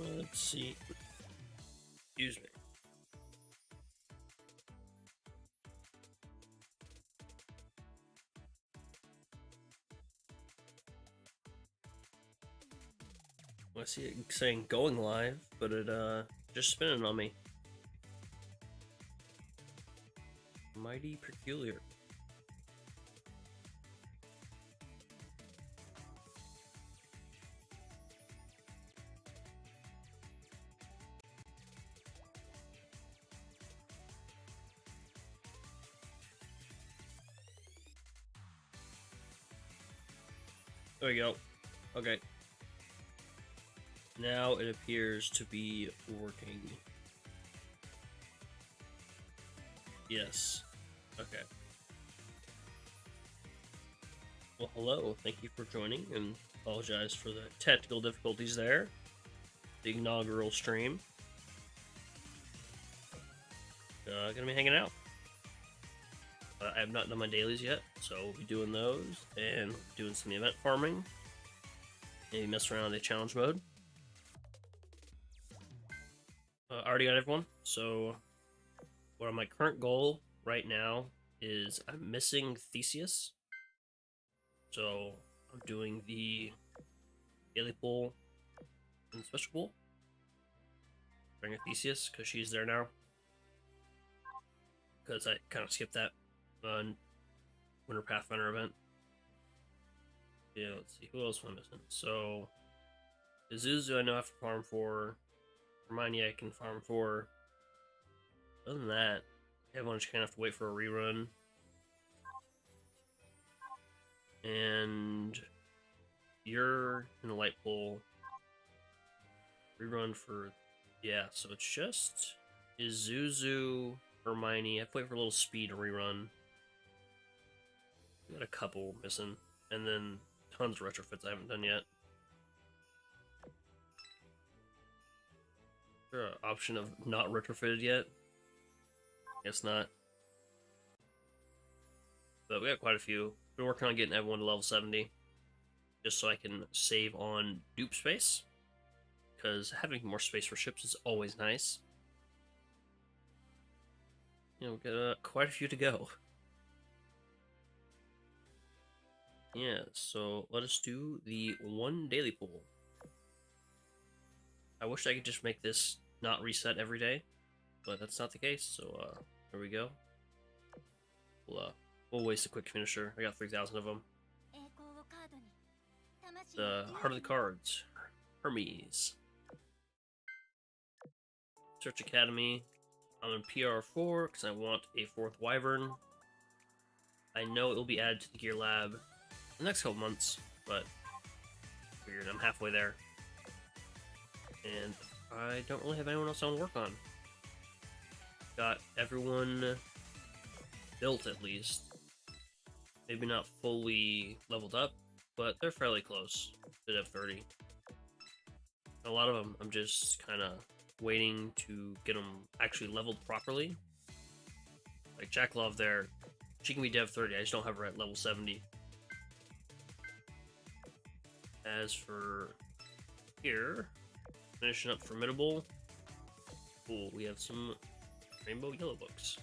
Let's see. Excuse me. I see it saying going live, but it just spinning on me. Mighty peculiar. There we go. Okay. Now it appears to be working. Yes. Okay. Well, hello. Thank you for joining, and apologize for the technical difficulties there. The inaugural stream. Gonna be hanging out. I have not done my dailies yet, so we'll be doing those and doing some event farming. Maybe mess around in the challenge mode. I already got everyone, so what my current goal right now is I'm missing Theseus. So I'm doing the daily pool and special pool. Bring a Theseus because she's there now. Because I kind of skipped that Winter Pathfinder event. Yeah, let's see. Who else am I missing? So, Azuzu I know I have to farm for. Hermione I can farm for. Other than that, everyone's just going to have to wait for a rerun. And you're in the light pool. Rerun for. Yeah, so it's just Azuzu, Hermione. I have to wait for a little speed to rerun. We got a couple missing. And then tons of retrofits I haven't done yet. Is there an option of not retrofitted yet? Guess not. But we got quite a few. Been working on getting everyone to level 70. Just so I can save on dupe space. Because having more space for ships is always nice. You know, we've got quite a few to go. Yeah, so let us do the one daily pool. I wish I could just make this not reset every day, but that's not the case, so there we go. We'll waste a quick finisher. I got 3,000 of them. The Heart of the Cards, Hermes. Search Academy. I'm in PR4 because I want a 4th Wyvern. I know it will be added to the Gear Lab the next couple months, but figured I'm halfway there. And I don't really have anyone else I want to work on. Got everyone built at least. Maybe not fully leveled up, but they're fairly close to Dev 30. A lot of them I'm just kind of waiting to get them actually leveled properly. Like Jack Love there, she can be Dev 30, I just don't have her at level 70. As for here, finishing up Formidable. Cool, we have some Rainbow Yellow books.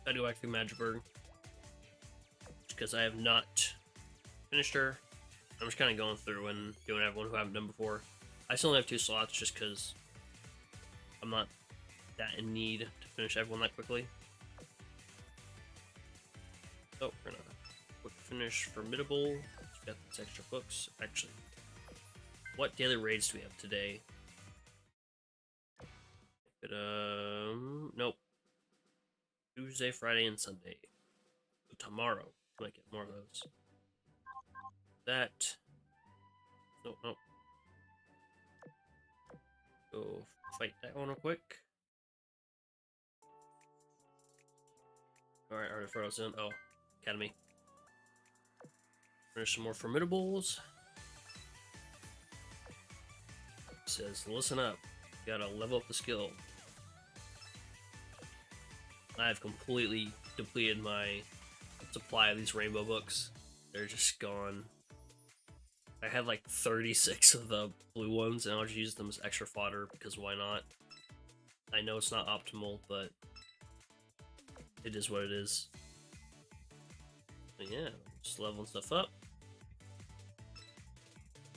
I do actually Magicberg because I have not finished her. I'm just kind of going through and doing everyone who I haven't done before. I still only have 2 slots just because I'm not that in need to finish everyone that quickly. So we're gonna quick finish Formidable. Got these extra books. Actually, what daily raids do we have today? But, nope. Tuesday, Friday, and Sunday. So tomorrow, might get more of those. That. Nope. Go fight that one real quick. Alright, already froze in. Oh, Academy. Finish some more Formidables. It says, listen up. You gotta level up the skill. I've completely depleted my supply of these rainbow books. They're just gone. I had like 36 of the blue ones, and I'll just use them as extra fodder because why not? I know it's not optimal, but it is what it is. But yeah, just leveling stuff up.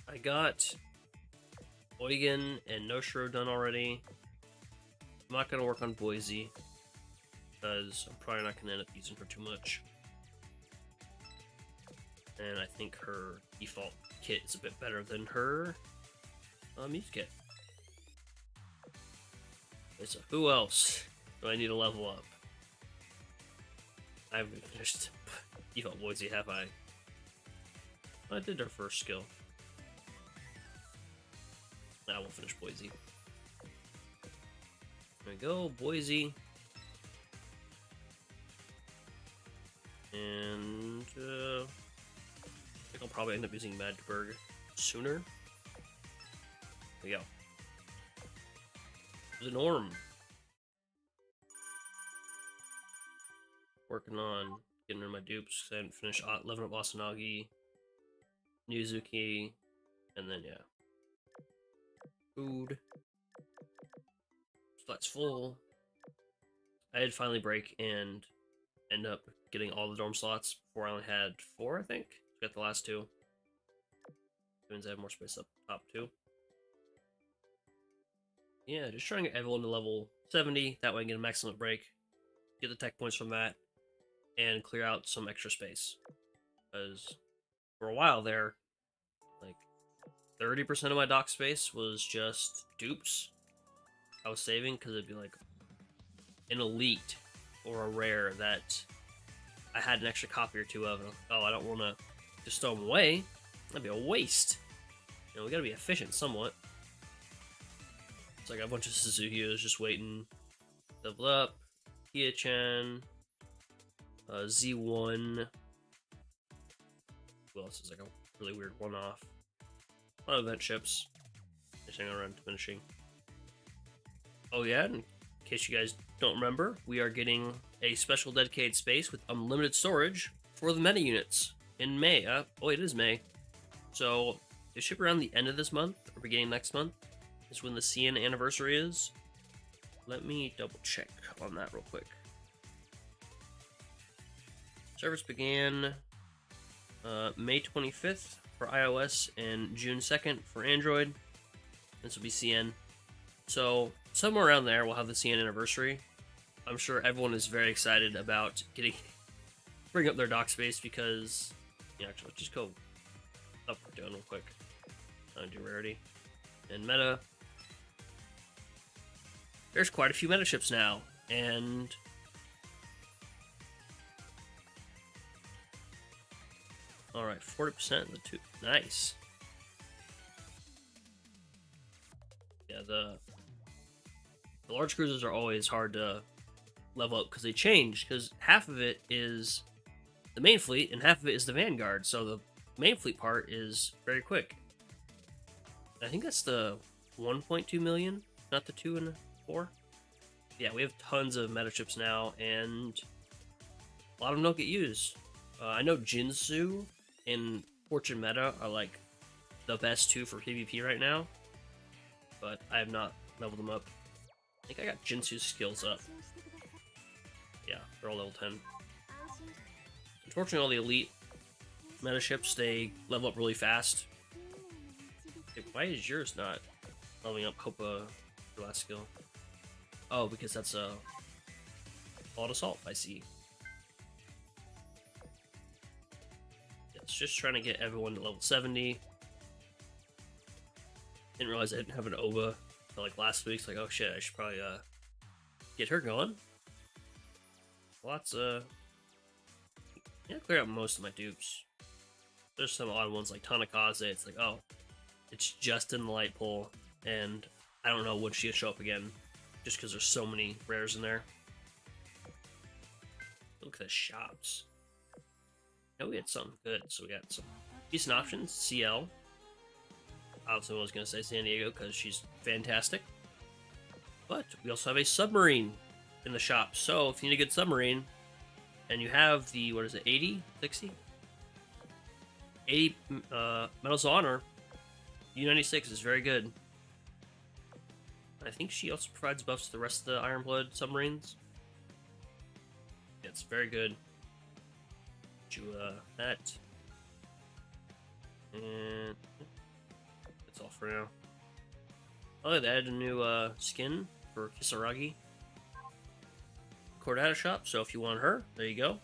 I got Eugen and Noshiro done already. I'm not going to work on Boise because I'm probably not going to end up using her too much. And I think her default kit is a bit better than her music kit. Okay, so who else do I need to level up? I haven't finished default Boise, have I? I did her first skill. I will finish Boise. There we go, Boise. And I think I'll probably end up using Magdeburg sooner. There we go. The norm. Working on getting rid of my dupes. I haven't finished leveling up Asanagi, Nizuki, and then yeah. Food. So that's full. I did finally break and end up getting all the dorm slots before I only had 4, I think. Got the last 2. That means I have more space up top too. Yeah, just trying to get everyone to level 70. That way I can get a maximum break. Get the tech points from that. And clear out some extra space. Because for a while there, like 30% of my dock space was just dupes I was saving because it'd be like an elite or a rare that I had an extra copy or 2 of. And oh, I don't want to just throw them away. That'd be a waste. You know, we gotta be efficient somewhat. It's like a bunch of Suzuki's just waiting. Level up. Kia-chan. Z1. Who else is like a really weird one-off? A lot of event ships. Just hang around finishing. Oh yeah, in case you guys don't remember, we are getting a special dedicated space with unlimited storage for the meta units in May. Oh, it is May. So, they ship around the end of this month, or beginning next month, is when the CN anniversary is. Let me double check on that real quick. Service began May 25th for iOS and June 2nd for Android. This will be CN. So, somewhere around there, we'll have the CN anniversary. I'm sure everyone is very excited about bring up their dock space because, yeah, actually, let's just go up or down real quick. Do rarity. And meta. There's quite a few meta ships now, and alright, 40% of the 2. Nice. Yeah, the large cruisers are always hard to level up because they change, because half of it is the main fleet and half of it is the Vanguard, so the main fleet part is very quick. I think that's the 1.2 million, not the 2 and the 4. Yeah, we have tons of meta ships now, and a lot of them don't get used. I know Jinsu and Fortune Meta are like the best 2 for PvP right now, but I have not leveled them up. I think I got Jinsu's skills up. Yeah, they're all level 10. Unfortunately, all the elite meta ships, they level up really fast. Hey, why is yours not leveling up Copa, your last skill? Oh, because that's a Fault Assault, I see. Yeah, it's just trying to get everyone to level 70. Didn't realize I didn't have an OVA until like last week. It's like, oh shit, I should probably get her going. Lots of... yeah, clear out most of my dupes. There's some odd ones like Tanakaze. It's like, oh, it's just in the light pool, and I don't know when she'll show up again, just because there's so many rares in there. Look at the shops. Yeah, we had something good, so we got some decent options. CL. Obviously, I was going to say San Diego because she's fantastic. But we also have a submarine in the shop. So if you need a good submarine, and you have the, what is it, 80? 60? 80 Medals of Honor. U-96 is very good. I think she also provides buffs to the rest of the Iron-Blood submarines. It's very good. Do that. And that's all for now. Oh, they added a new skin for Kisaragi. Cordata shop, so if you want her, there you go.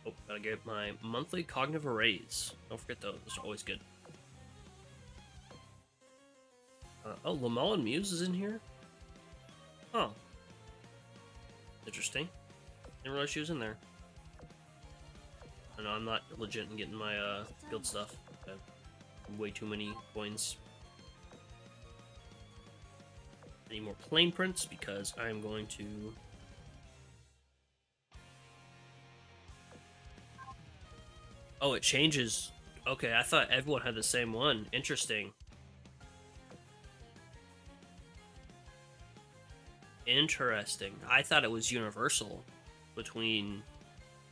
Oh, gotta get my monthly cognitive arrays. Don't forget those, those are always good. Oh, Lamel and Muse is in here? Oh. Interesting. Didn't realize she was in there. I know I'm not legit in getting my guild stuff. I have way too many coins. I need more plain prints because I'm going to... Oh, it changes. Okay, I thought everyone had the same one. Interesting. Interesting. I thought it was universal between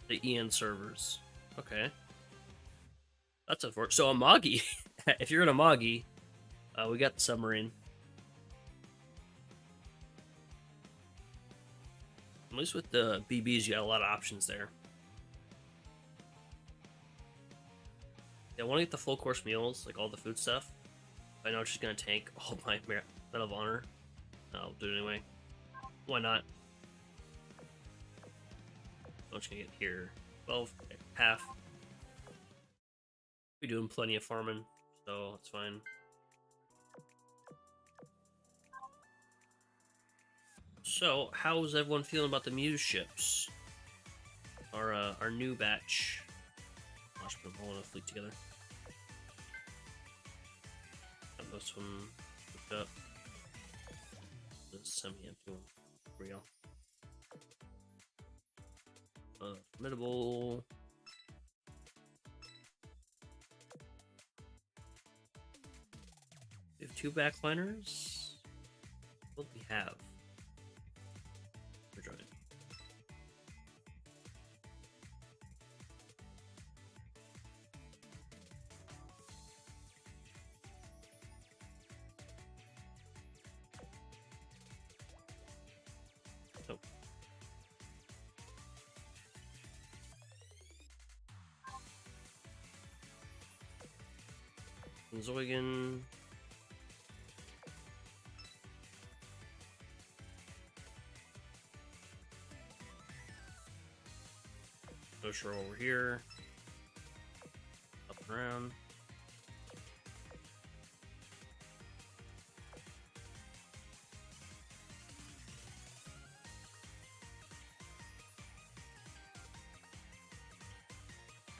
the EN servers. Okay. That's unfortunate. So Amagi, if you're in Amagi, we got the submarine. At least with the BBs, you got a lot of options there. Yeah, I want to get the full course meals, like all the food stuff. I know it's just gonna tank all my Medal of Honor. I'll do it anyway. Why not? I'm just gonna get here. 12, half. We're doing plenty of farming, so it's fine. So, how's everyone feeling about the Muse ships? Our new batch. I'll just put them all in a fleet together. Got this one hooked up. This semi-empty one. Here we go. Formidable. We have 2 backliners. What do we have? We're joining. Oh. Zoigan. Osher over here. Up and around.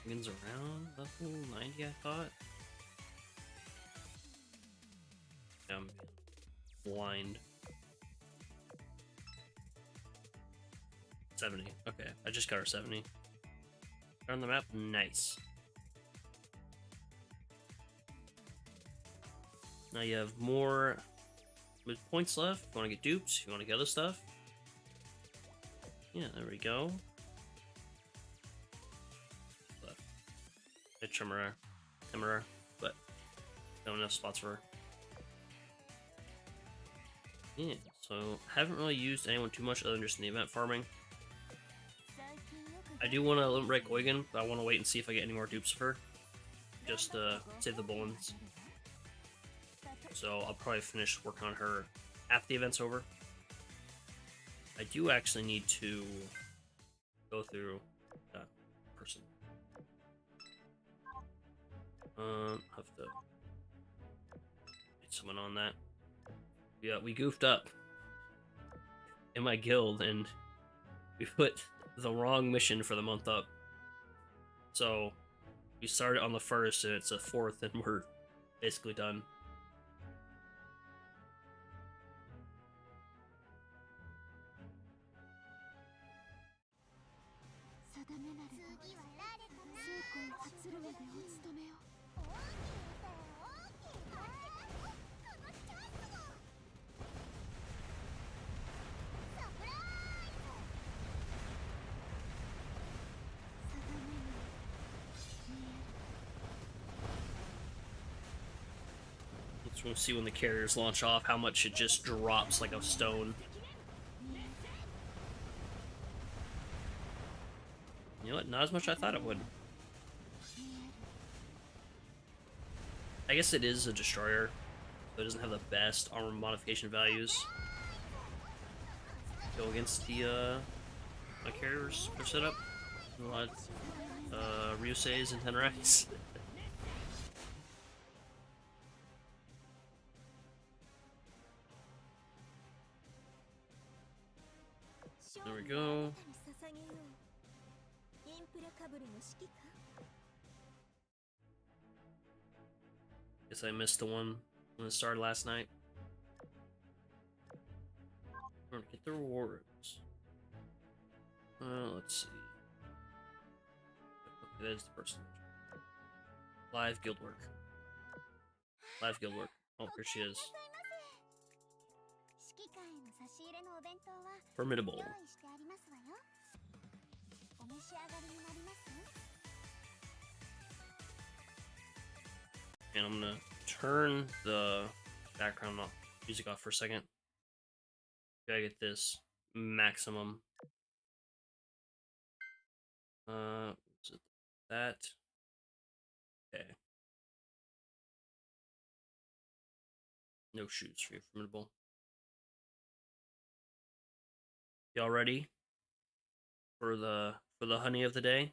Wins around level 90, I thought. I'm blind. 70. Okay, I just got her 70. On the map, nice. Now you have more points left. If you want to get dupes, if you want to get other stuff. Yeah, there we go. A Chimera, but no enough spots for her. Yeah, so haven't really used anyone too much other than just in the event farming. I do want to limit break Eugen, but I want to wait and see if I get any more dupes of her. Just save the bullens. So I'll probably finish working on her after the event's over. I do actually need to go through that person. Have to get someone on that. Yeah, we goofed up in my guild and we put the wrong mission for the month up. So we started on the 1st and it's the 4th and we're basically done. So we'll see when the carriers launch off how much it just drops like a stone. You know what? Not as much as I thought it would. I guess it is a destroyer, so it doesn't have the best armor modification values. Go against the my carriers for setup. A lot of Ryuseis and Tenrais. There we go. Guess I missed the one when it started last night. We're gonna get the rewards. Let's see. Okay, that is the person. Live guild work. Live guild work. Oh, here she is. Formidable. And I'm gonna turn the background music off for a second. Gotta get this maximum. Is it that? Okay. No shoes for you, Formidable. Y'all ready for the honey of the day?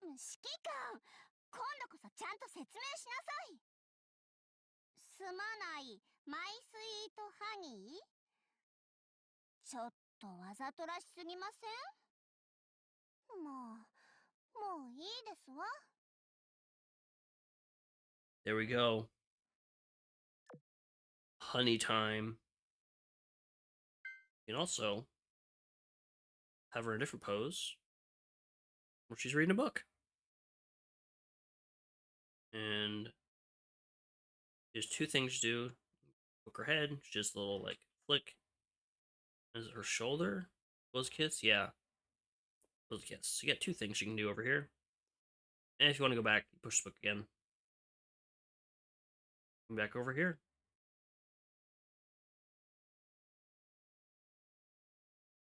指揮官、今度こそちゃんと説明しなさい。すまない、マイスイートハニー。ちょっとわざとらしすぎません？もういいですわ。There we go. Honey time. You can also have her in a different pose where she's reading a book. And there's two things to do. Hook her head, just a little like flick. Is it her shoulder? Those kiss? Yeah. Those kiss. So you got two things you can do over here. And if you want to go back, you push the book again. Come back over here.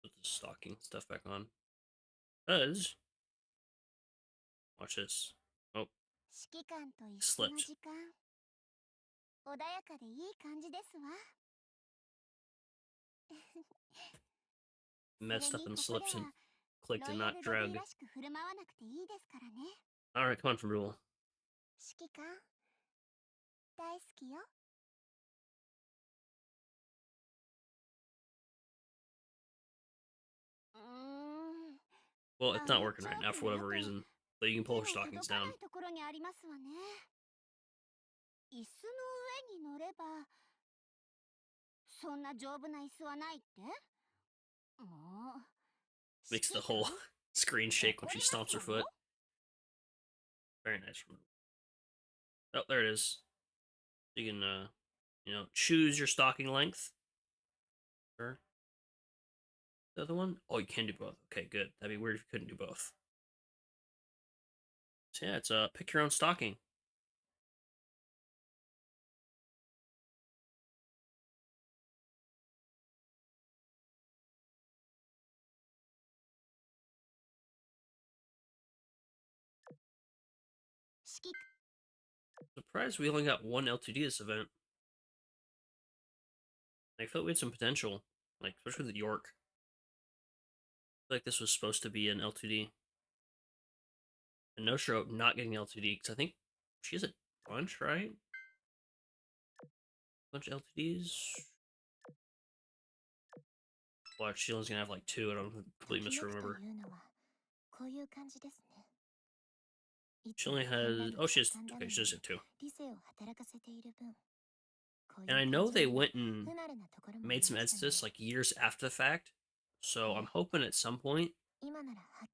Put the stocking stuff back on. Because watch this. Oh. Slipped. Messed up and slipped and clicked and not dragged. Alright, come on, Formidable. 指揮官、大好きよ。Well, it's not working right now for whatever reason. But you can pull her stockings down. 椅子の上に乗れば、そんな丈夫な椅子はないって？もう。Makes the whole screen shake when she stomps her foot. Very nice from her. Oh, there it is. You can, choose your stocking length. Sure. The other one? Oh, you can do both. Okay, good. That'd be weird if you couldn't do both. So yeah, it's pick your own stocking. Surprised we only got one LTD this event. I felt we had some potential, like especially with York. I feel like this was supposed to be an LTD. And no show not getting LTD because I think she has a bunch, right? Bunch of LTDs. Watch, she only's gonna have like two. I don't completely misremember. She only has. Oh, she has. Okay, she just had two. And I know they went and made some edits to this like years after the fact. So I'm hoping at some point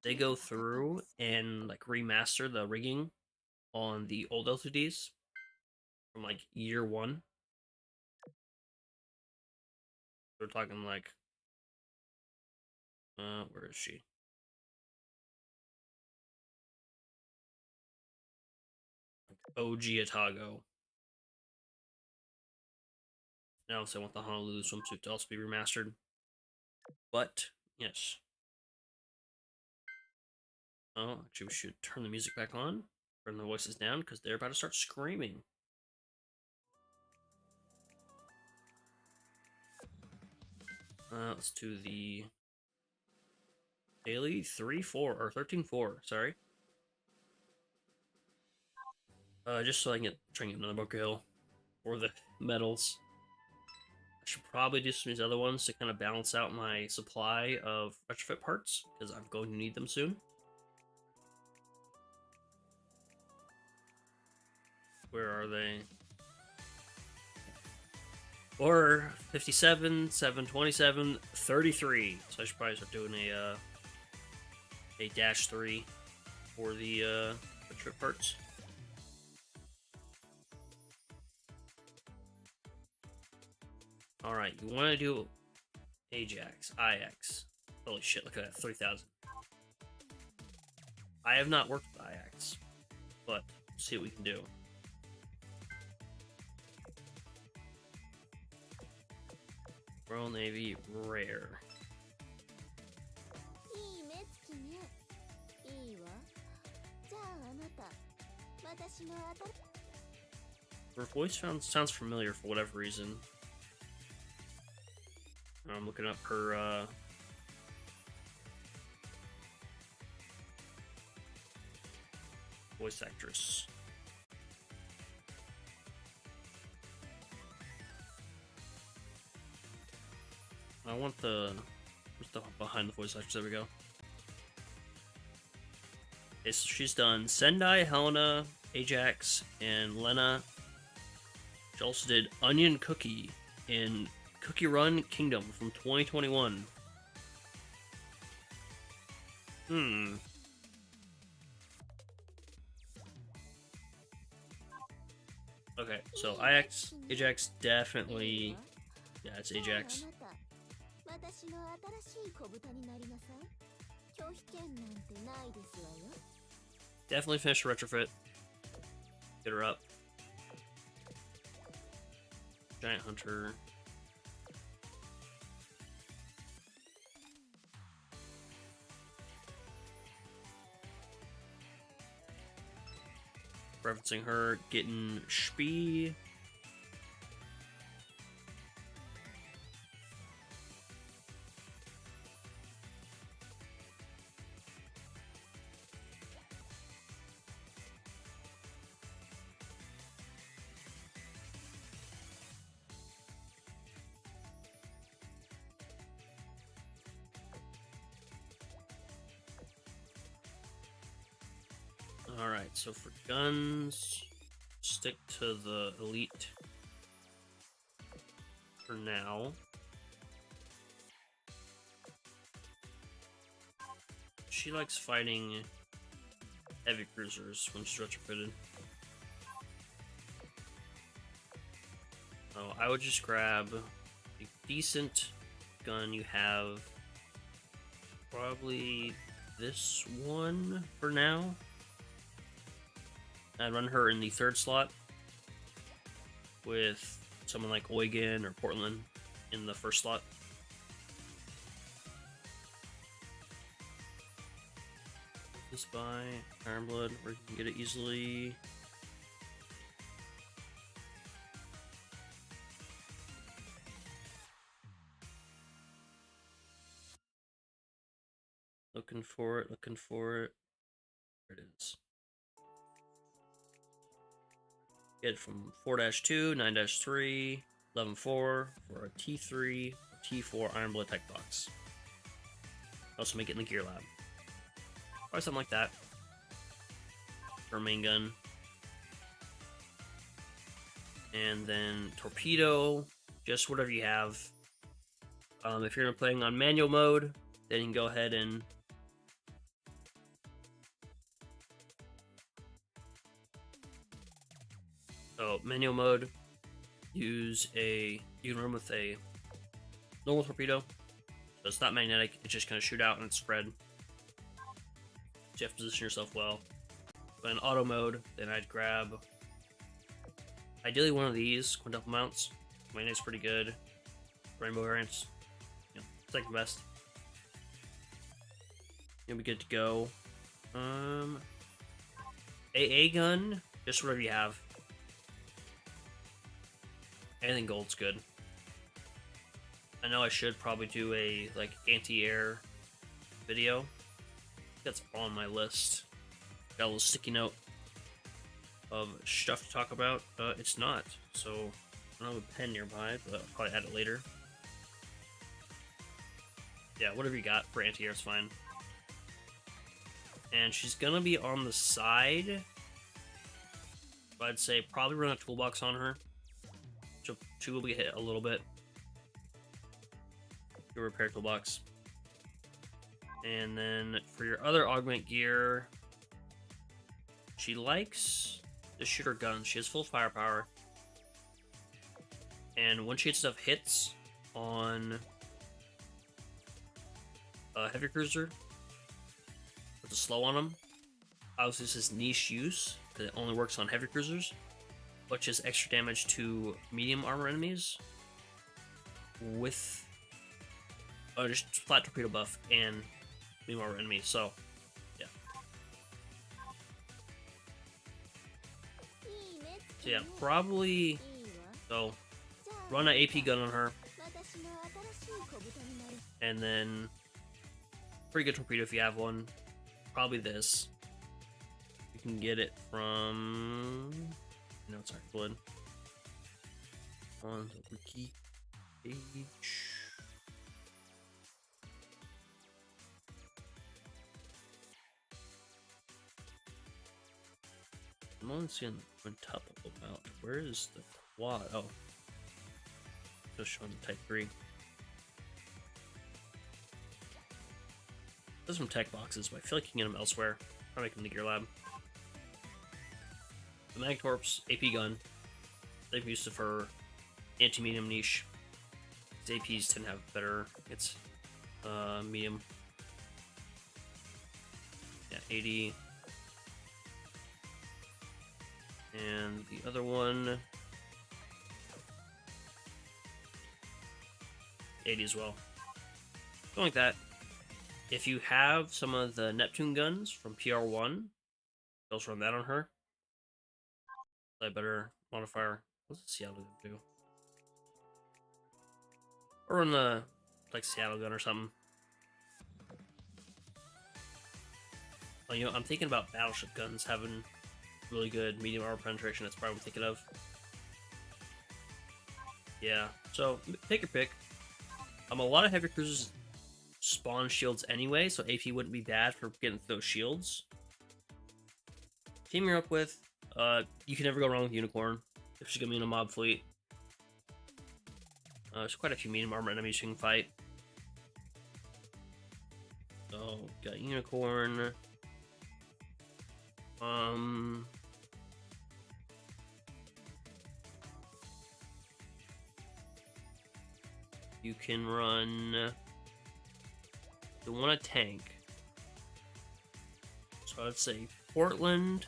they go through and like remaster the rigging on the old LTDs from like year one. We're talking like, where is she? Like OG Atago. And also I want the Honolulu swimsuit to also be remastered. But, yes. Oh, actually we should turn the music back on. Turn the voices down, because they're about to start screaming. Let's do the daily 3-4 or 13-4. Sorry. Just so I can try and get another Bunker Hill for the medals. I should probably do some of these other ones to kind of balance out my supply of retrofit parts, because I'm going to need them soon. Where are they? Or 57, 727, 33. So I should probably start doing a -3 for the trip parts. Alright, you want to do Ajax, IX. Holy shit, look at that, 3,000. I have not worked with IX, but let's see what we can do. Royal Navy, rare. Her voice sounds familiar for whatever reason. I'm looking up her voice actress. I want the behind the voice actress. There we go. Okay, so she's done Sendai, Helena, Ajax, and Lena. She also did Onion Cookie in Cookie Run Kingdom from 2021. Okay, so Ajax definitely. Yeah, it's Ajax. Definitely finish the retrofit. Get her up. Giant Hunter. Referencing her getting Spee. Alright, so for guns, stick to the elite for now. She likes fighting heavy cruisers when she's retrofitted. Oh, I would just grab a decent gun you have. Probably this one for now. I'd run her in the 3rd slot with someone like Eugen or Portland in the 1st slot. This by Ironblood, where you can get it easily. Looking for it, looking for it. There it is. Get it from 4-2, 9-3, 11-4 for a T3, or T4 Ironblood tech box. Also make it in the gear lab. Probably something like that. For a main gun. And then torpedo, just whatever you have. If you're playing on manual mode, then you can go ahead and manual mode, you can run with a normal torpedo, so it's not magnetic, it's just kind of shoot out and it's spread. So you have to position yourself well. But in auto mode, then I'd grab ideally one of these quintuple mounts, Mayonnaise pretty good. Rainbow variants, second best. You'll be good to go. AA gun, just whatever you have. Anything gold's good. I know I should probably do a like anti-air video. That's on my list. Got a little sticky note of stuff to talk about. It's not, so I don't have a pen nearby, but I'll probably add it later. Yeah, whatever you got for anti-air is fine. And she's gonna be on the side. But I'd say probably run a toolbox on her. She will be hit a little bit. Your repair toolbox. And then for your other augment gear, she likes to shoot her guns. She has full firepower. And when she hits enough hits on a heavy cruiser, with a slow on them, obviously this is niche use, because it only works on heavy cruisers, which is extra damage to medium armor enemies with just flat torpedo buff and medium armor enemies, so yeah. So yeah, probably, so run an AP gun on her, and then pretty good torpedo if you have one. Probably this. You can get it from, no, it's not blood. On the wiki page. I'm only seeing the quintuple amount. Where is the quad? Oh, just showing the Type 3. Those are from tech boxes, but I feel like you can get them elsewhere. I'll make them in the Gear Lab. The Magtorp's AP gun. They've used it for anti-medium niche. These APs tend to have better. It's medium. Yeah, 80. And the other one, 80 as well. Something like that. If you have some of the Neptune guns from PR1, also run that on her. I better modifier. What's the Seattle gun do? Or run the like Seattle gun or something. Oh, you know, I'm thinking about battleship guns having really good medium armor penetration. That's probably what I'm thinking of. Yeah, so take your pick. A lot of heavy cruisers spawn shields anyway, so AP wouldn't be bad for getting those shields. Team you're up with, you can never go wrong with Unicorn if she's gonna be in a mob fleet. There's quite a few medium armor enemies you can fight. So got Unicorn. You can run. You want a tank. So I'd say Portland.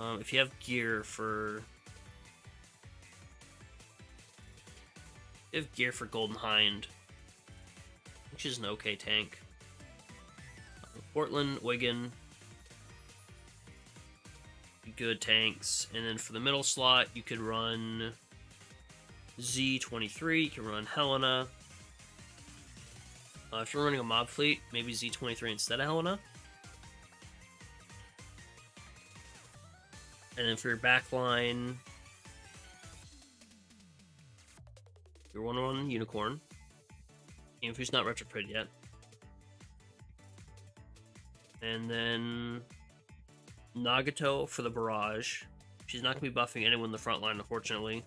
If you have gear for. You have gear for Golden Hind, which is an okay tank. Portland, Wigan. Good tanks. And then for the middle slot, you could run Z23, you can run Helena. If you're running a mob fleet, maybe Z23 instead of Helena. And then for your backline, you want to run Unicorn, even if he's not retrofitted yet. And then Nagato for the barrage. She's not going to be buffing anyone in the front line, unfortunately.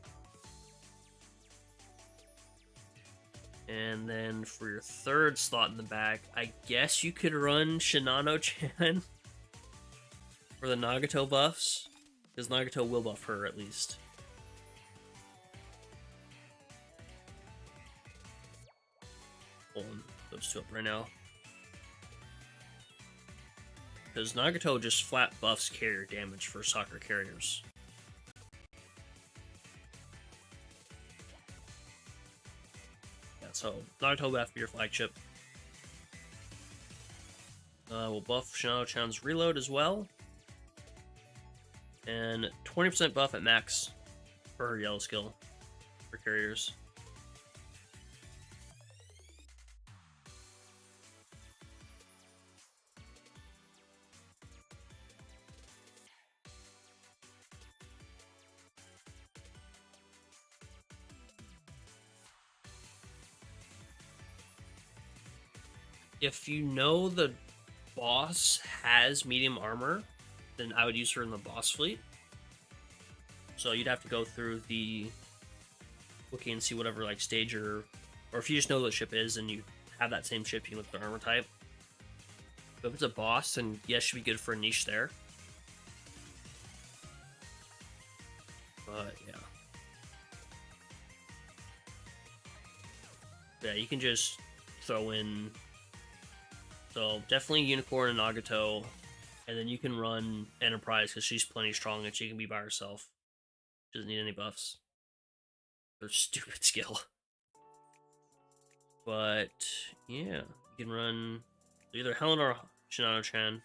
And then for your third slot in the back, I guess you could run Shinano-chan for the Nagato buffs, because Nagato will buff her at least. Pulling those two up right now. Because Nagato just flat buffs carrier damage for soccer carriers. So Nagato after your flagship. We'll buff Shinano-chan's reload as well. And 20% buff at max for her yellow skill for carriers. If you know the boss has medium armor, then I would use her in the boss fleet. So you'd have to go through the wiki and see whatever like stage or if you just know what the ship is and you have that same ship, you can look at the armor type. But if it's a boss, then yes, should be good for a niche there. But yeah. Yeah, you can just throw in. So definitely Unicorn and Nagato, and then you can run Enterprise because she's plenty strong and she can be by herself. She doesn't need any buffs. Her stupid skill. But yeah, you can run either Helen or Shinano-chan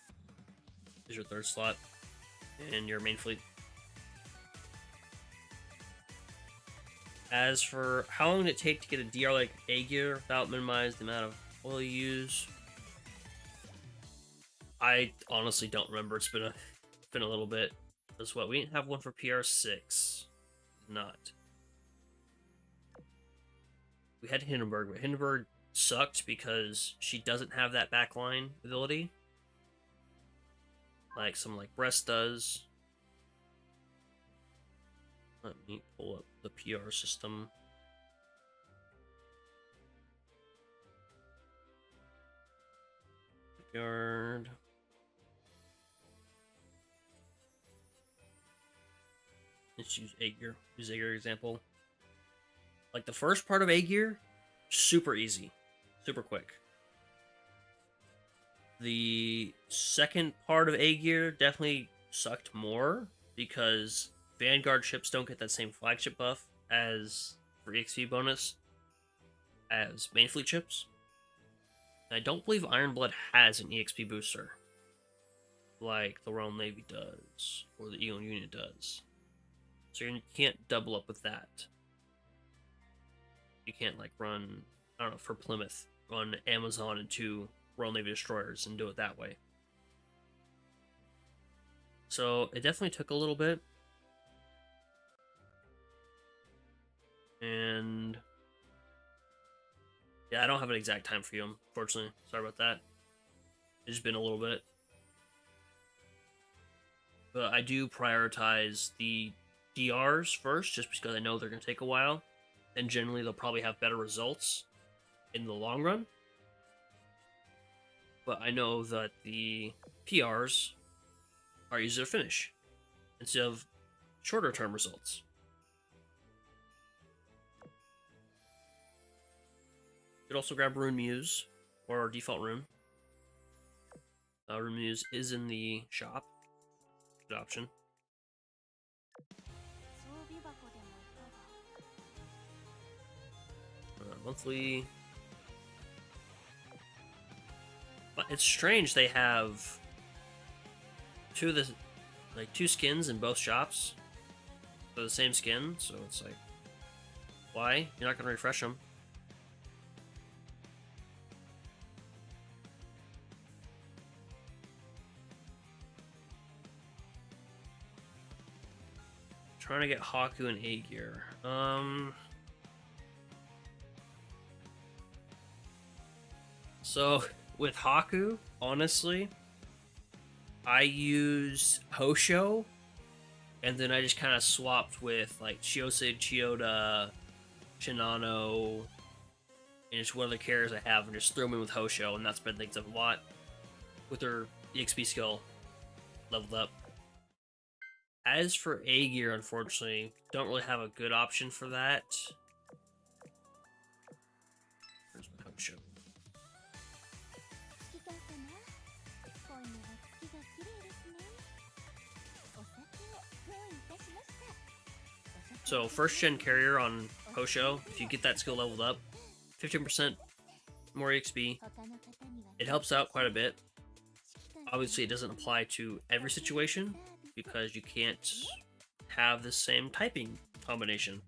is your third slot in your main fleet. As for how long did it take to get a DR like A gear without minimizing the amount of oil you use, I honestly don't remember. It's been a little bit. That's what we didn't have one for PR6. Not. We had Hindenburg, but Hindenburg sucked because she doesn't have that backline ability. Like some like Breast does. Let me pull up the PR system. Guard. Let's use A-Gear. Use A-Gear example. Like the first part of A-Gear, super easy. Super quick. The second part of A-Gear definitely sucked more because Vanguard ships don't get that same flagship buff as for EXP bonus as main fleet ships. And I don't believe Ironblood has an EXP booster like the Royal Navy does or the Eagle Unit does. So you can't double up with that. You can't like run, I don't know, for Plymouth, run Amazon and 2 Royal Navy destroyers and do it that way. So it definitely took a little bit. And yeah, I don't have an exact time for you, unfortunately. Sorry about that. It's been a little bit. But I do prioritize the DRs first, just because I know they're going to take a while. And generally, they'll probably have better results in the long run. But I know that the PRs are easier to finish instead of shorter term results. You could also grab Rune Muse, or our default rune. Rune Muse is in the shop. Good option. Monthly. But it's strange they have two skins in both shops for the same skin, so it's like, why? You're not gonna refresh them. Trying to get Haku and A-Gear. So with Haku, honestly, I used Hosho, and then I just kind of swapped with like Chiose, Chiyoda, Shinano, and just what other characters I have, and just throw them in with Hosho, and that's been things up a lot with her EXP skill leveled up. As for A-Gear, unfortunately, don't really have a good option for that. Where's my Hosho? So, first gen carrier on Hosho, if you get that skill leveled up, 15% more EXP. It helps out quite a bit. Obviously, it doesn't apply to every situation because you can't have the same typing combination.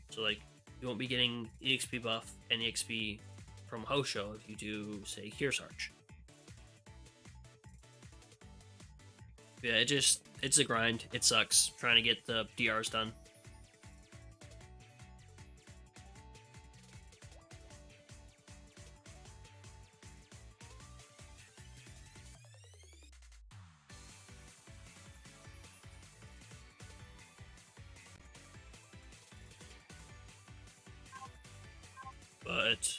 So, like, you won't be getting EXP buff and EXP from Hosho if you do, say, Kearsarge. Yeah, it's a grind. It sucks trying to get the DRs done. But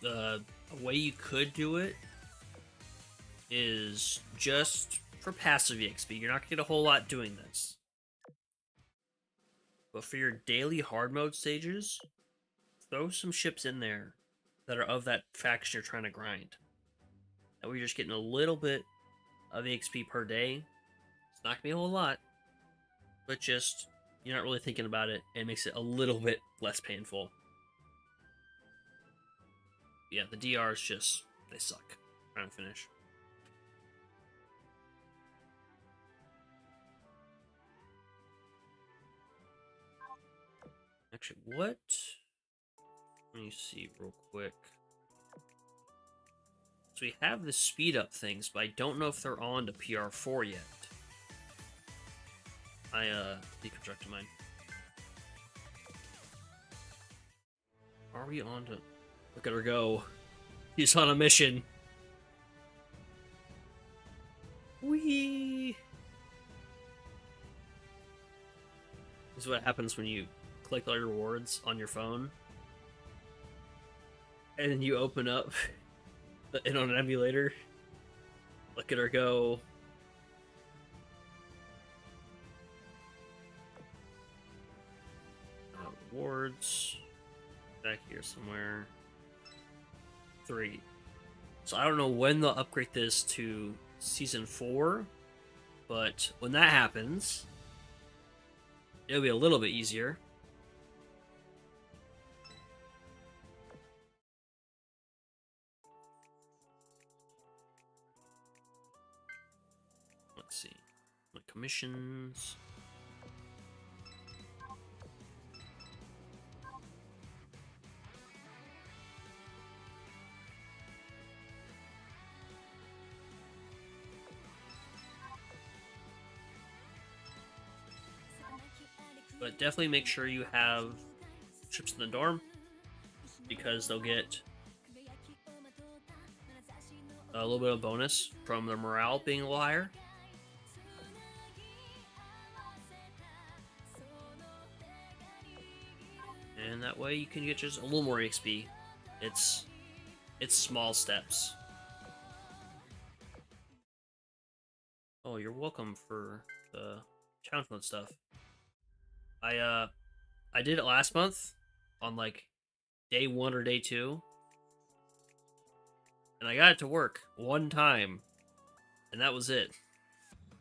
the way you could do it is just for passive EXP. You're not gonna get a whole lot doing this. But for your daily hard mode stages, throw some ships in there that are of that faction you're trying to grind. That way you're just getting a little bit of EXP per day. It's not gonna be a whole lot, but just you're not really thinking about it, and it makes it a little bit less painful. Yeah, the DRs just, they suck. Trying to finish. Actually, what? Let me see real quick. So we have the speed up things, but I don't know if they're on to PR4 yet. I deconstructed mine. Are we on to... Look at her go. He's on a mission. Whee! This is what happens when you click all your rewards on your phone. And then you open up it on an emulator. Look at her go. Rewards. Back here somewhere. 3. So I don't know when they'll upgrade this to Season 4, but when that happens, it'll be a little bit easier. Let's see. My commissions. But definitely make sure you have ships in the dorm, because they'll get a little bit of bonus from their morale being a little higher. And that way you can get just a little more XP. It's small steps. Oh, you're welcome for the challenge mode stuff. I did it last month on like day 1 or day 2. And I got it to work one time. And that was it.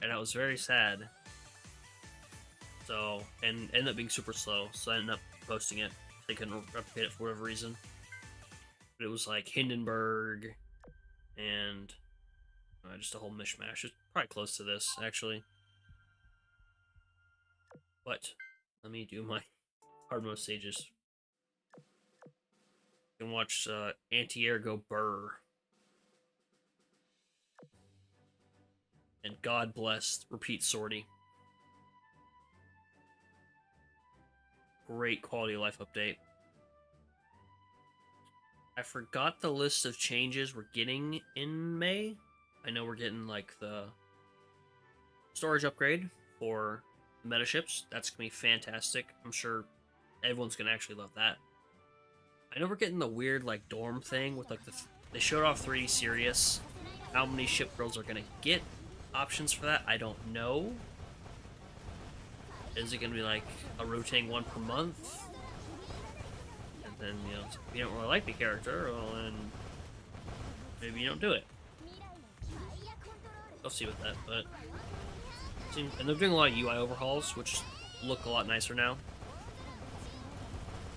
And I was very sad. So, and ended up being super slow, so I ended up posting it. They couldn't replicate it for whatever reason. But it was like Hindenburg and just a whole mishmash. It's probably close to this, actually. But let me do my hard mode stages. You can watch Anti-Air go burr. And God bless Repeat Sortie. Great quality of life update. I forgot the list of changes we're getting in May. I know we're getting like the storage upgrade for meta ships. That's gonna be fantastic. I'm sure everyone's gonna actually love that. I know we're getting the weird like dorm thing with like they showed off 3D Sirius. How many ship girls are gonna get options for that? I don't know. Is it gonna be like a rotating one per month? And then, you know, if you don't really like the character, well then maybe you don't do it. I'll see with that, but and they're doing a lot of UI overhauls, which look a lot nicer now.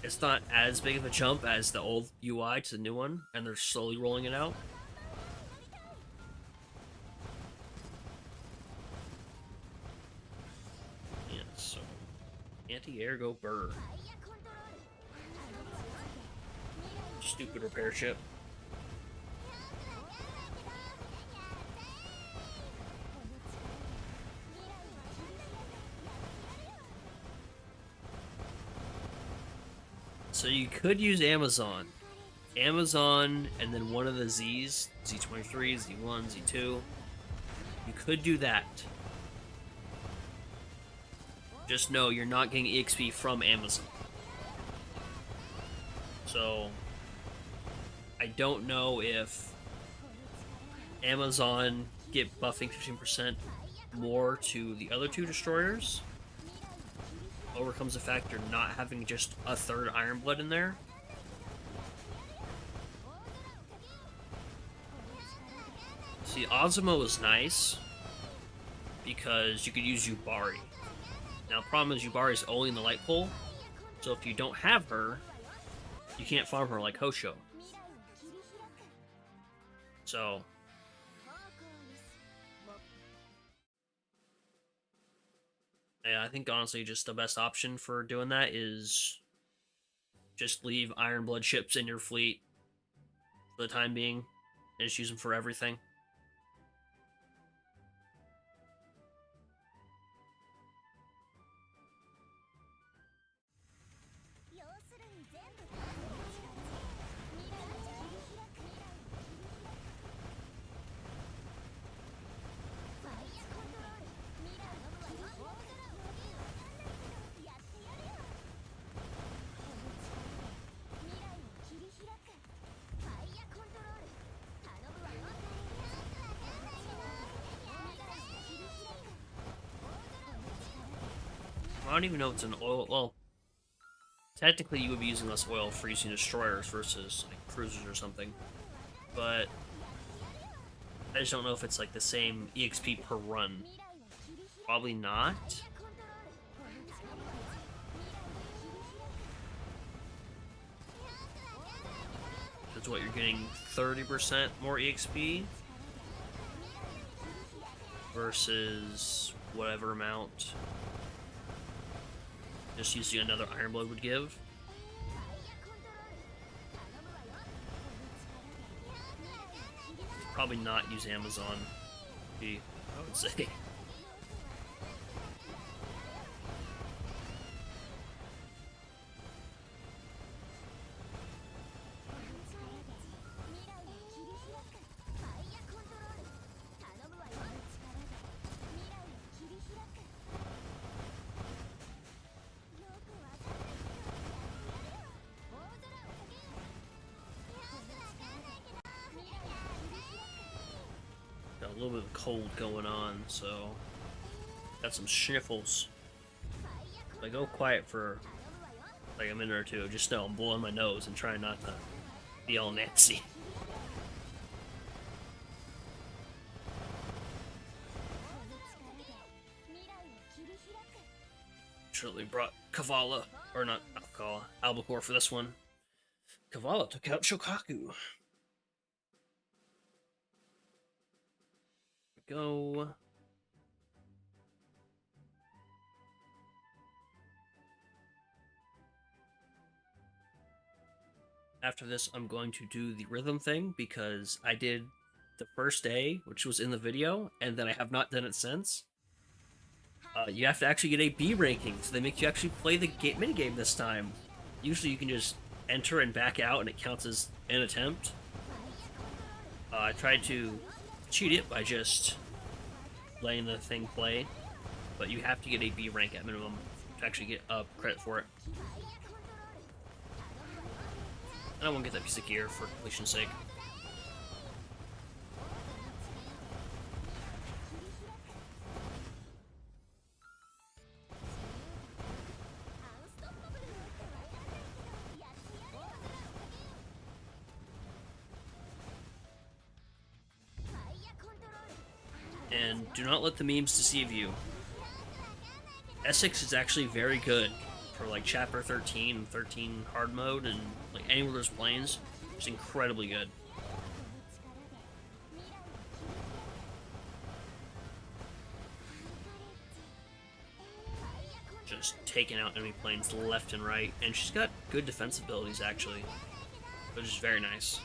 It's not as big of a jump as the old UI to the new one, and they're slowly rolling it out. Yeah, so anti-air go burr. Stupid repair ship. So you could use Amazon, and then one of the Z's, Z23, Z1, Z2. You could do that. Just know you're not getting EXP from Amazon. So I don't know if Amazon get buffing 15% more to the other two destroyers overcomes the fact you're not having just a third Ironblood in there. See, Ozimo is nice because you could use Yubari. Now, the problem is Yubari's only in the light pool, so if you don't have her, you can't farm her like Hosho. So yeah, I think honestly just the best option for doing that is just leave Ironblood ships in your fleet for the time being and just use them for everything. I don't even know if it's an oil. Well, technically you would be using less oil for using destroyers versus like cruisers or something. But I just don't know if it's like the same EXP per run. Probably not. That's what you're getting 30% more EXP versus whatever amount just using another Ironblood would give. Probably not use Amazon, I would say. Got a little bit of cold going on, so got some sniffles. If I go quiet for like a minute or two, just know I'm blowing my nose and trying not to be all Nancy. Surely brought Kavala, or not Kavala, Albacore for this one. Kavala took out Shokaku. Go. After this, I'm going to do the rhythm thing because I did the first day, which was in the video, and then I have not done it since. You have to actually get a B ranking, so they make you actually play the minigame this time. Usually you can just enter and back out and it counts as an attempt. I tried to cheat it by just letting the thing play, but you have to get a B rank at minimum to actually get credit for it. And I won't get that piece of gear for completion's sake. And do not let the memes deceive you. Essex is actually very good for like chapter 13 and 13 hard mode and like anywhere there's planes. It's incredibly good. Just taking out enemy planes left and right, and she's got good defense abilities actually, which is very nice.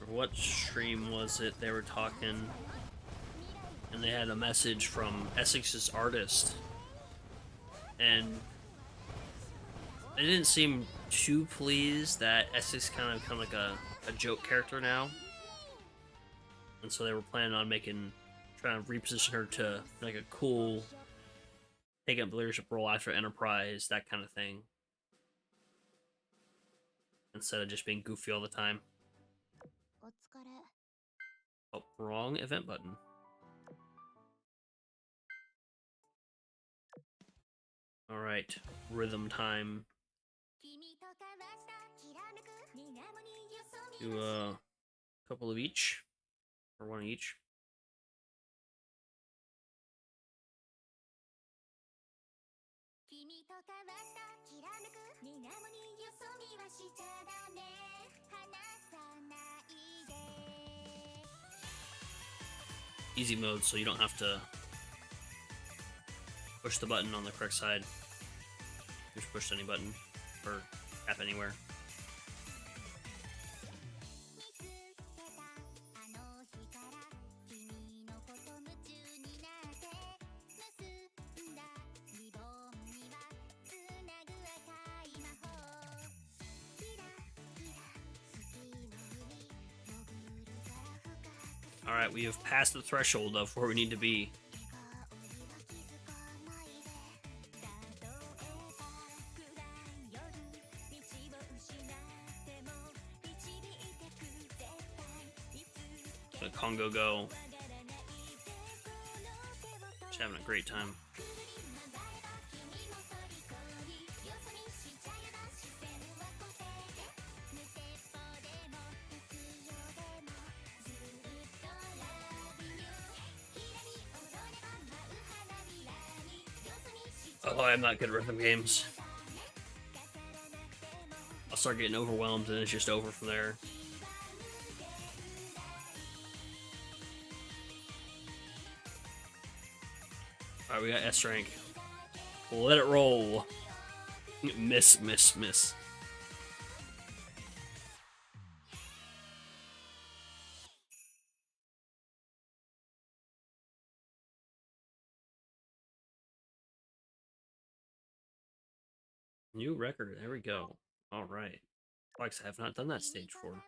What stream was it? They were talking, and they had a message from Essex's artist, and they didn't seem too pleased that Essex kind of become like a joke character now, and so they were planning on trying to reposition her to like a cool, take up leadership role after Enterprise, that kind of thing, instead of just being goofy all the time. Oh, wrong event button. Alright, rhythm time. Do a couple of each, or one each. Easy mode, so you don't have to push the button on the correct side. Just push any button, or tap anywhere. Alright, we have passed the threshold of where we need to be. The Congo go. Just having a great time. Oh, I'm not good at rhythm games. I'll start getting overwhelmed and it's just over from there. Alright, we got S rank. Let it roll. Miss, miss, miss. New record, there we go. Alright. Like I have not done that stage before.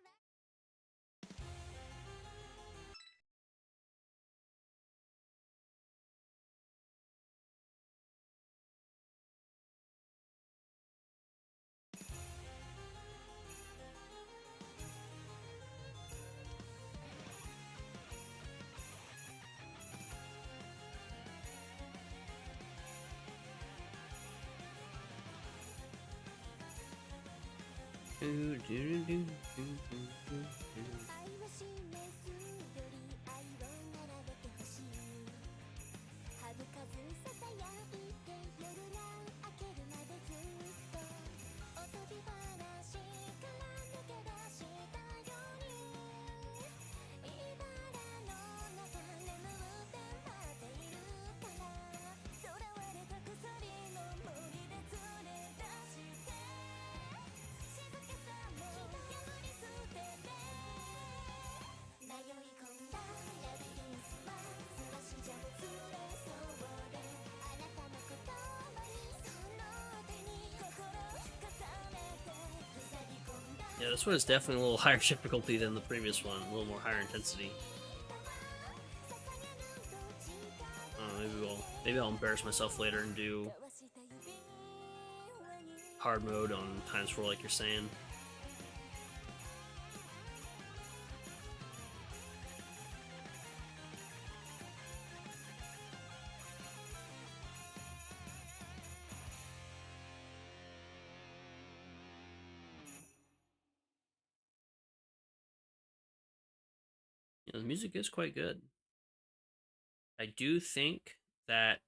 Yeah, this one is definitely a little higher difficulty than the previous one, a little more higher intensity. Maybe I'll embarrass myself later and do hard mode on times 4 like you're saying. The music is quite good. I do think that...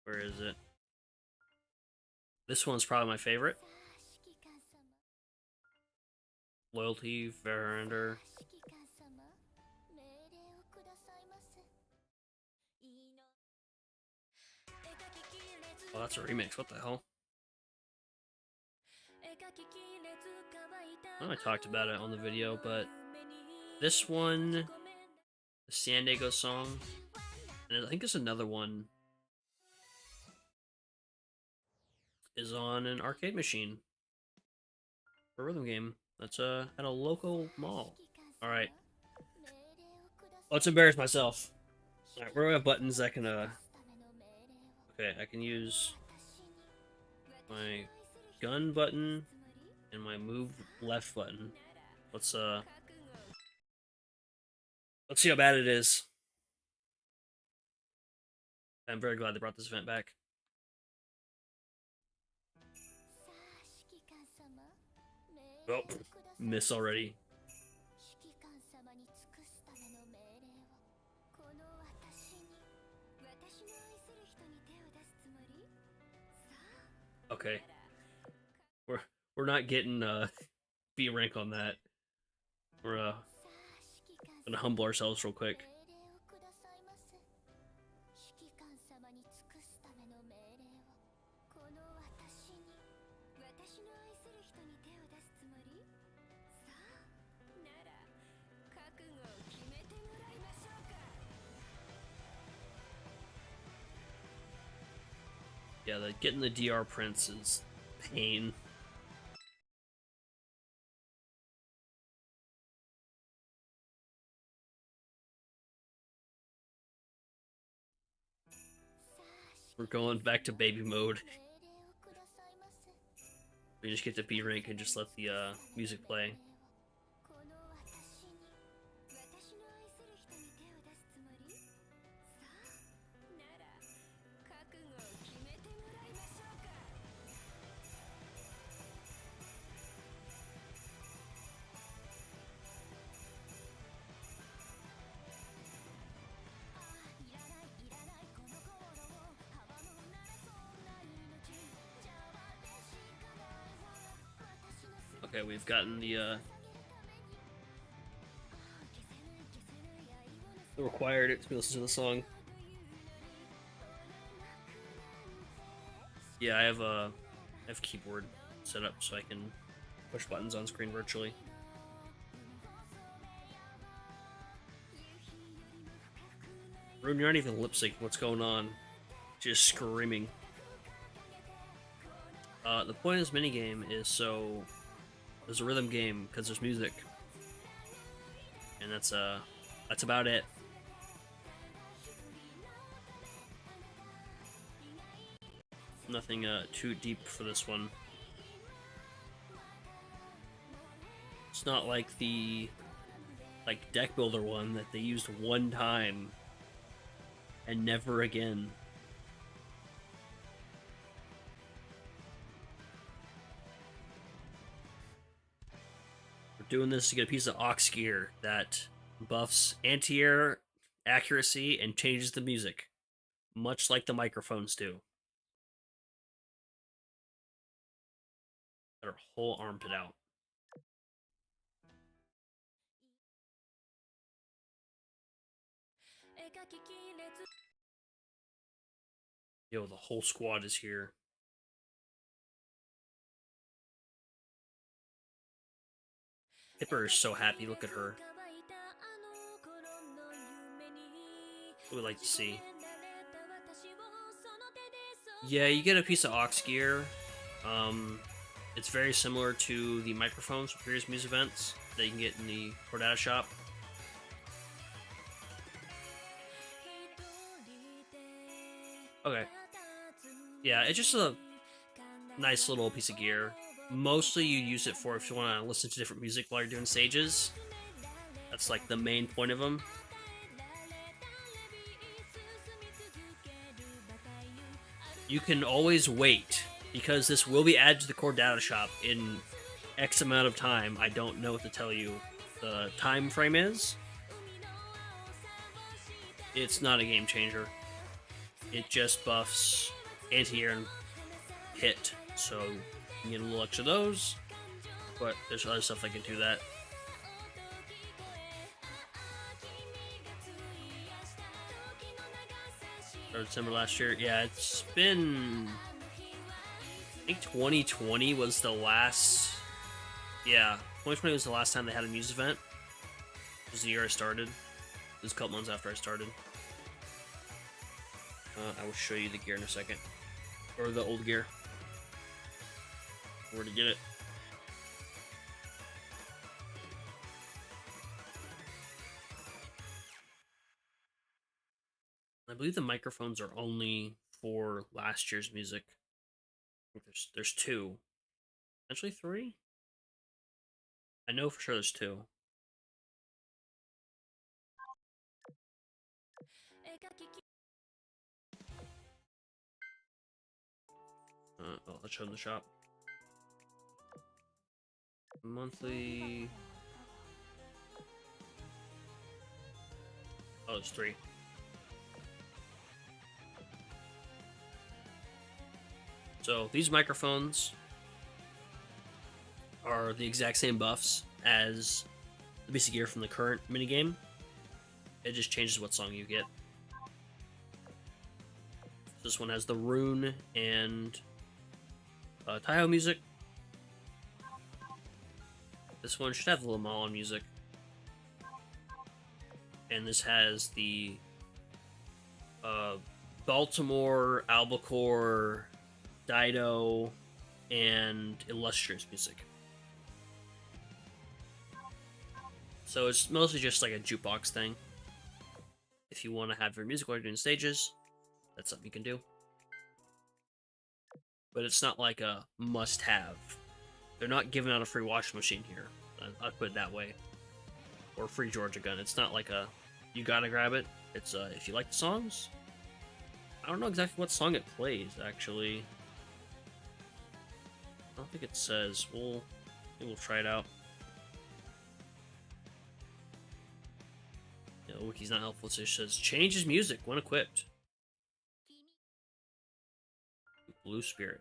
Where is it? This one's probably my favorite. Loyalty, Verender. Oh, that's a remix. What the hell? I talked about it on the video, but this one, the San Diego song, and I think there's another one, is on an arcade machine for a rhythm game that's at a local mall. All right, let's embarrass myself. All right, where do I have buttons that can Okay, I can use my gun button and my move left button. Let's see how bad it is. I'm very glad they brought this event back. Oh, miss already. Okay. We're not getting B rank on that. We're gonna humble ourselves real quick. Yeah, getting the DR prints is pain. We're going back to baby mode. We just get to B rank and just let the music play. Okay, we've gotten the required it to be listened to the song. Yeah, I have keyboard set up so I can push buttons on screen virtually. Rune, you're not even lip syncing. What's going on? Just screaming. The point of this minigame is so there's a rhythm game because there's music, and that's about it. Nothing too deep for this one. It's not like the deck builder one that they used one time and never again. We're doing this to get a piece of aux gear that buffs anti-air accuracy and changes the music, much like the microphones do. Got her whole armpit out. Yo, the whole squad is here. Hipper is so happy. Look at her. What we'd like to see. Yeah, you get a piece of aux gear. It's very similar to the microphones from previous Muse events that you can get in the Cordata shop. Okay. Yeah, it's just a nice little piece of gear. Mostly you use it for if you want to listen to different music while you're doing stages. That's like the main point of them. You can always wait, because this will be added to the core data shop in X amount of time. I don't know what to tell you. the time frame is, it's not a game changer. It just buffs anti-air and hit, so you can get a little extra of those, but there's other stuff that can do that. Or December last year. Yeah, it's been... I think 2020 was the last... Yeah, 2020 was the last time they had a news event. It was the year I started. It was a couple months after I started. I will show you the gear in a second. Or the old gear. Where to get it. I believe the microphones are only for last year's music. I think there's two. Potentially three? I know for sure there's two. Let's show them the shop. Monthly... Oh, there's three. So these microphones are the exact same buffs as the basic gear from the current minigame. It just changes what song you get. This one has the Rune and Taiho music. This one should have the Lamalan music. And this has the Baltimore, Albacore, Dido, and Illustrious music. So it's mostly just like a jukebox thing. If you want to have your music while you're doing stages, that's something you can do. But it's not like a must-have. They're not giving out a free washing machine here. I'll put it that way. Or free Georgia gun. It's not like a, you gotta grab it. It's if you like the songs. I don't know exactly what song it plays, actually. I don't think it says. We'll try it out. Yeah, the wiki's not helpful. It just says changes music when equipped. Blue Spirit.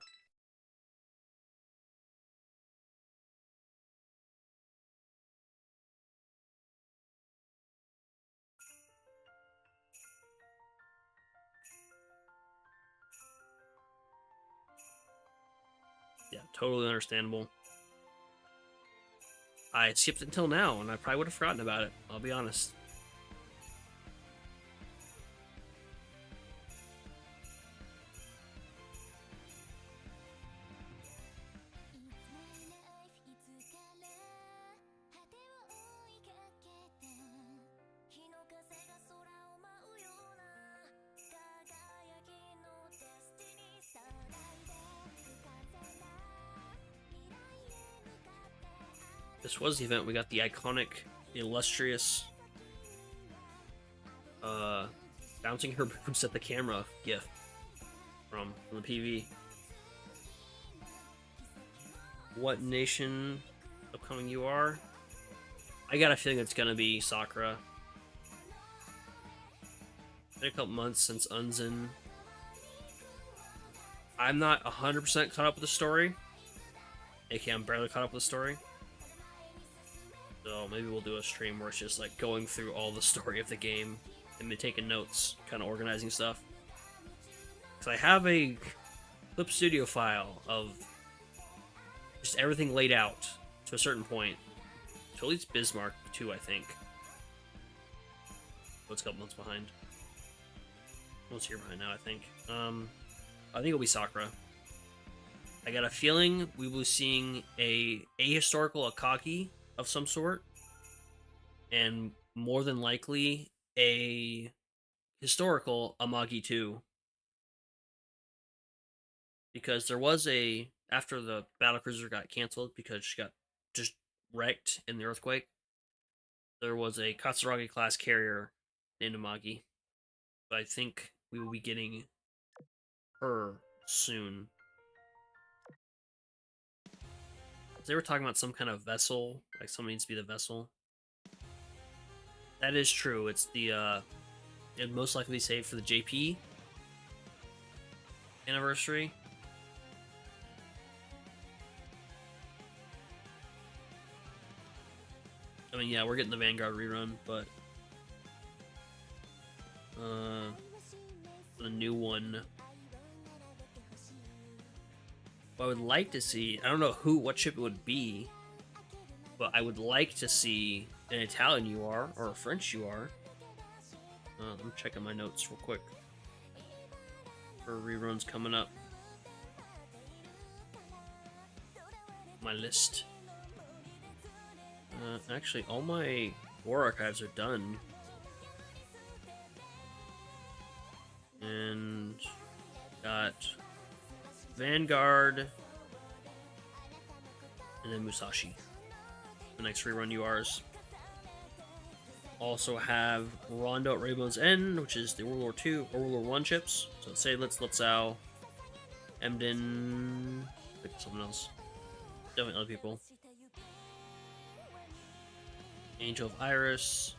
Yeah, totally understandable. I skipped it until now, and I probably would have forgotten about it. I'll be honest. This was the event we got the iconic, illustrious, bouncing her boobs at the camera gif from the PV. What nation upcoming you are? I got a feeling it's gonna be Sakura. It's been a couple months since Unzen. I'm not 100% caught up with the story. aka I'm barely caught up with the story. So maybe we'll do a stream where it's just like going through all the story of the game and me taking notes, kind of organizing stuff. Because I have a Clip Studio file of just everything laid out to a certain point. To at least Bismarck too, I think. What's a couple months behind? Almost a year behind now, I think. I think it'll be Sakura. I got a feeling we will be seeing a ahistorical Akagi of some sort, and more than likely a historical Amagi 2. Because there was after the battlecruiser got canceled because she got just wrecked in the earthquake, there was a Katsuragi class carrier named Amagi. But I think we will be getting her soon. They were talking about some kind of vessel, like someone needs to be the vessel. That is true. It's the it'd most likely be saved for the JP anniversary. I mean, yeah, we're getting the Vanguard rerun, but the new one, what I would like to see, I don't know what ship it would be, but I would like to see an Italian UR or a French UR. I'm checking my notes real quick for reruns coming up. My list. Actually, all my war archives are done. And got Vanguard and then Musashi. The next rerun URs. Also have Rondo at Rainbow's End, which is the World War II or World War One chips. So Sablets, Lutzow, Emden, pick someone else. Definitely other people. Angel of Iris,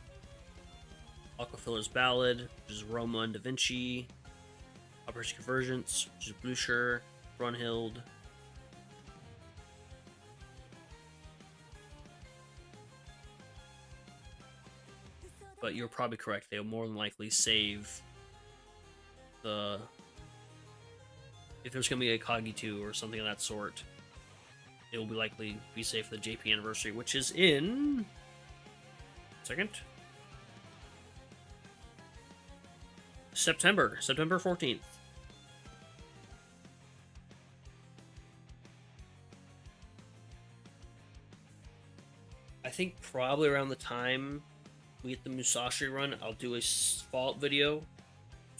Aquafiller's Ballad, which is Roma and Da Vinci, Operation Convergence, which is Blucher, Brunhild. But you're probably correct. They'll more than likely save the... If there's going to be a Kagi 2 or something of that sort, it will be likely be saved for the JP anniversary, which is in... Second? September 14th. I think probably around the time we get the Musashi run, I'll do a follow-up video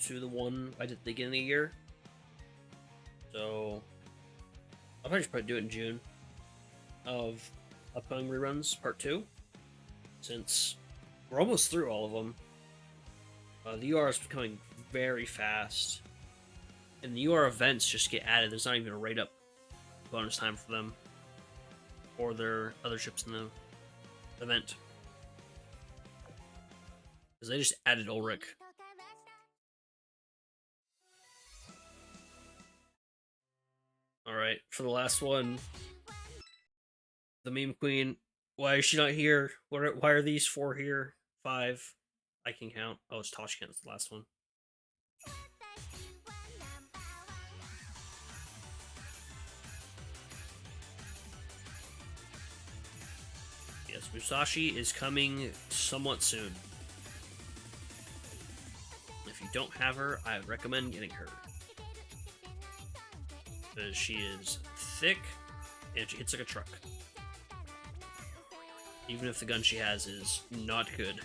to the one I did at the beginning of the year. So I'll probably do it in June of upcoming reruns, part 2. Since we're almost through all of them. The UR is becoming very fast. And the UR events just get added. There's not even a rate up bonus time for them. Or their other ships in the event. Because they just added Ulrich. Alright, for the last one. The Meme Queen. Why is she not here? Why are these 4 here? 5. I can count. Oh, it's Toshkent. It's the last one. Yes, Musashi is coming somewhat soon. If you don't have her, I would recommend getting her. Because she is thick, and she hits like a truck. Even if the gun she has is not good.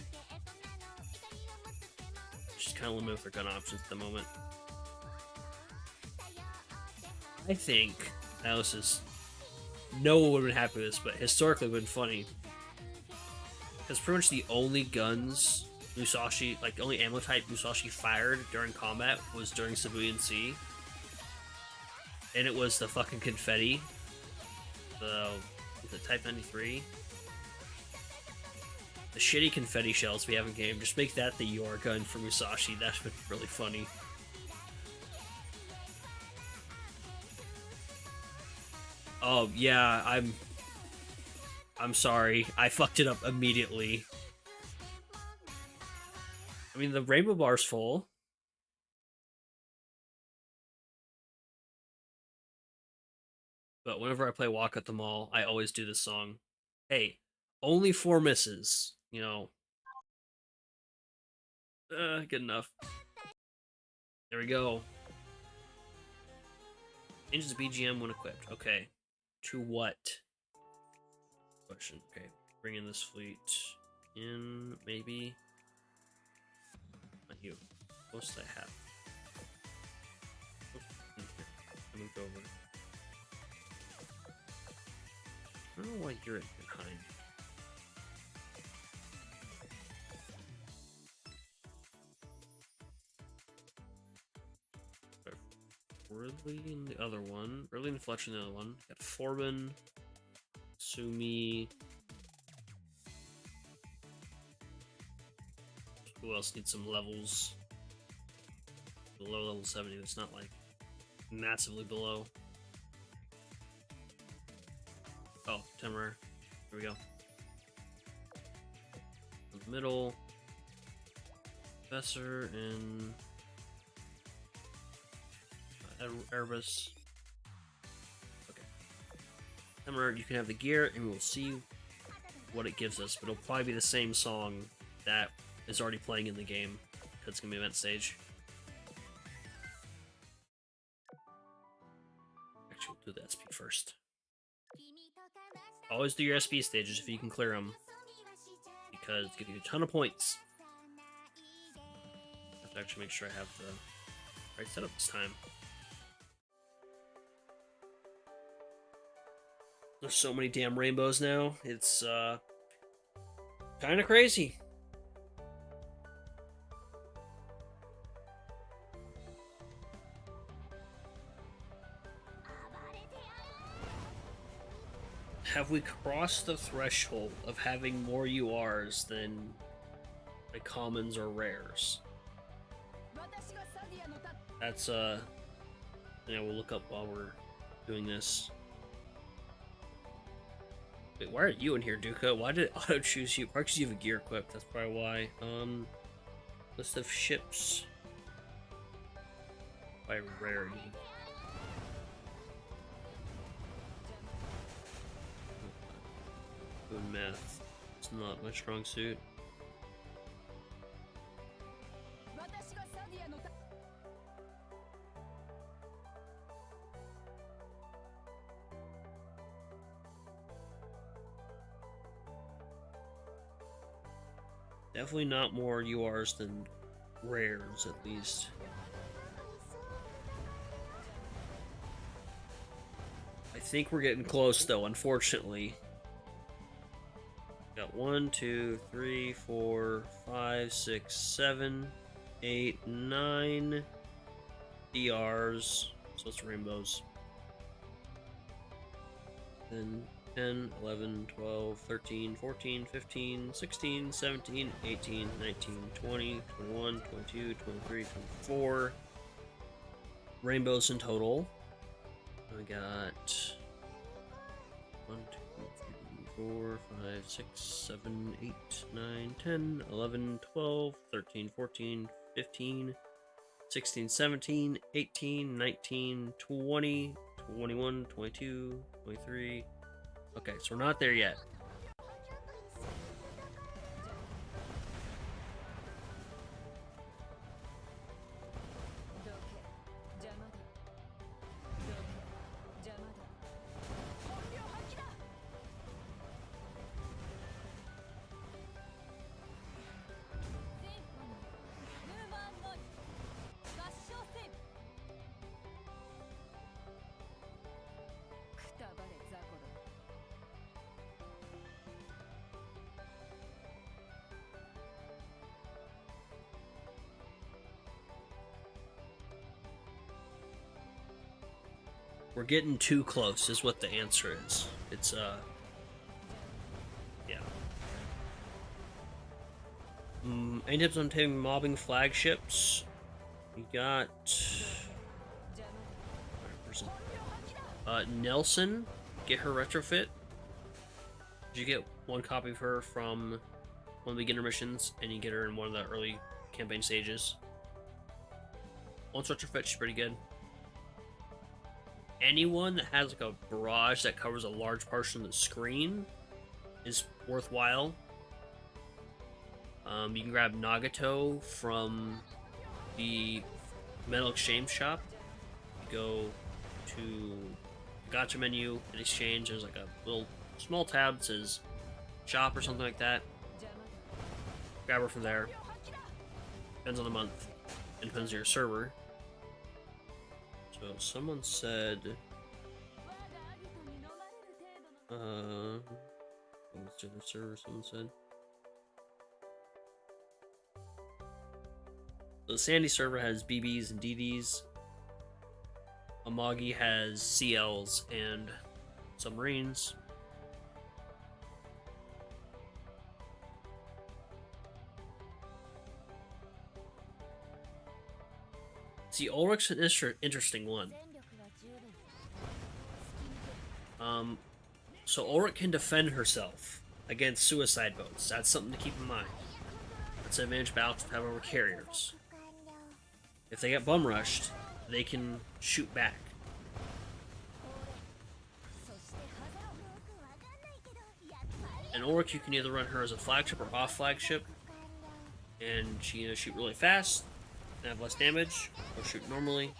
She's kind of limited with her gun options at the moment. I think, now this is... No one would have been happy with this, but historically it would have been funny. Because pretty much the only guns Musashi, like the only ammo type Musashi fired during combat was during Civilian Sea. And it was the fucking confetti. The Type 93. The shitty confetti shells we have in game. Just make that the UR gun for Musashi. That's been really funny. Oh yeah, I'm sorry. I fucked it up immediately. I mean, the rainbow bar's full. But whenever I play Walk at the Mall, I always do this song. Hey, only 4 misses. You know. Good enough. There we go. Changes BGM when equipped. Okay. To what? Question. Okay. Bring in this fleet. In, maybe. Not you. Most I have. Let me go over. I don't know why you're behind. Ridley in the other one. Ridley and Fletcher in the other one. Got Foreman. Sumi. Who else needs some levels? Below level 70, it's not like massively below. Oh, Temrar. Here we go. In the middle. Professor and Erebus. Okay. Temrar, you can have the gear and we'll see what it gives us, but it'll probably be the same song that is already playing in the game because it's gonna be event stage. Actually, we'll do the SP first. Always do your SP stages if you can clear them, because it gives you a ton of points. I have to actually make sure I have the right setup this time. There's so many damn rainbows now. It's kind of crazy. Have we crossed the threshold of having more URs than like commons or rares? That's thing I will look up while we're doing this. Wait, why are you in here, Duka? Why did it auto choose you? Probably because you have a gear equipped, that's probably why. List of ships by rarity. Doing math. It's not my strong suit. Definitely not more URs than rares, at least. I think we're getting close, though, unfortunately. Got 1, 2, 3, 4, 5, 6, 7, 8, 9 DRs. So it's rainbows. Then 10, 11, 12, 13, 14, 15, 16, 17, 18, 19, 20, 21, 22, 23, 24 rainbows in total. We got 1, 2, 3, 4, 5, 6, 7, 8, 9, 10, 11, 12, 13, 14, 15, 16, 17, 18, 19, 20, 21, 22, 23. Okay, so we're not there yet. We're getting too close is what the answer is. It's, yeah. Any tips on taming mobbing flagships? We got... Nelson, get her retrofit. Did you get one copy of her from one of the beginner missions, and you get her in one of the early campaign stages? Once retrofit, she's pretty good. Anyone that has like a barrage that covers a large portion of the screen is worthwhile. You can grab Nagato from the Metal Exchange shop. You go to the Gacha menu and exchange. There's like a little small tab that says shop or something like that. Grab her from there. Depends on the month. And depends on your server. So someone said, what's the other server someone said? So the Sandy server has BBs and DDs. Amagi has CLs and submarines. See, Ulrich's an interesting one. So Ulrich can defend herself against suicide boats. That's something to keep in mind. That's an advantage battles have over carriers. If they get bum rushed, they can shoot back. And Ulrich, you can either run her as a flagship or off flagship, and she can shoot really fast and have less damage, or shoot normally.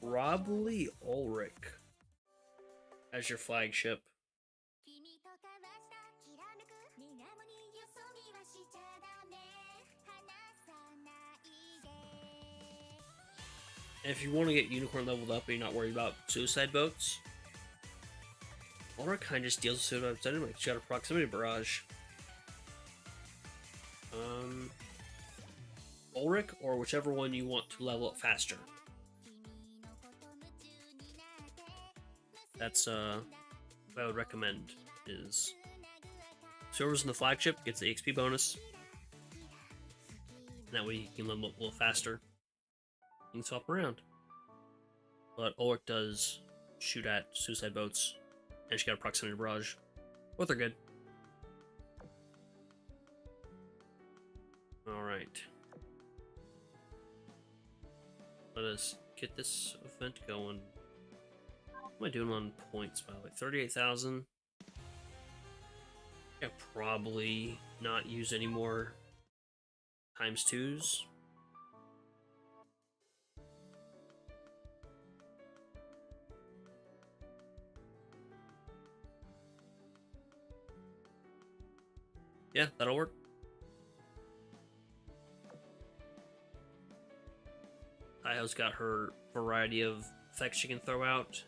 Probably Ulrich as your flagship. And if you want to get Unicorn leveled up and you're not worried about suicide boats, Ulrich kind of just deals with suicide boats anyway. She got a proximity barrage. Ulrich, or whichever one you want to level up faster. That's what I would recommend is whoever's in the flagship gets the XP bonus. And that way you can level up a little faster. You can swap around. But Ulrich does shoot at suicide boats, and she got a proximity barrage. Both are good. Alright. Let us get this event going. What am I doing on points, by the way? 38,000. Yeah, probably not use any more times twos. Yeah, that'll work. Io's got her variety of effects she can throw out.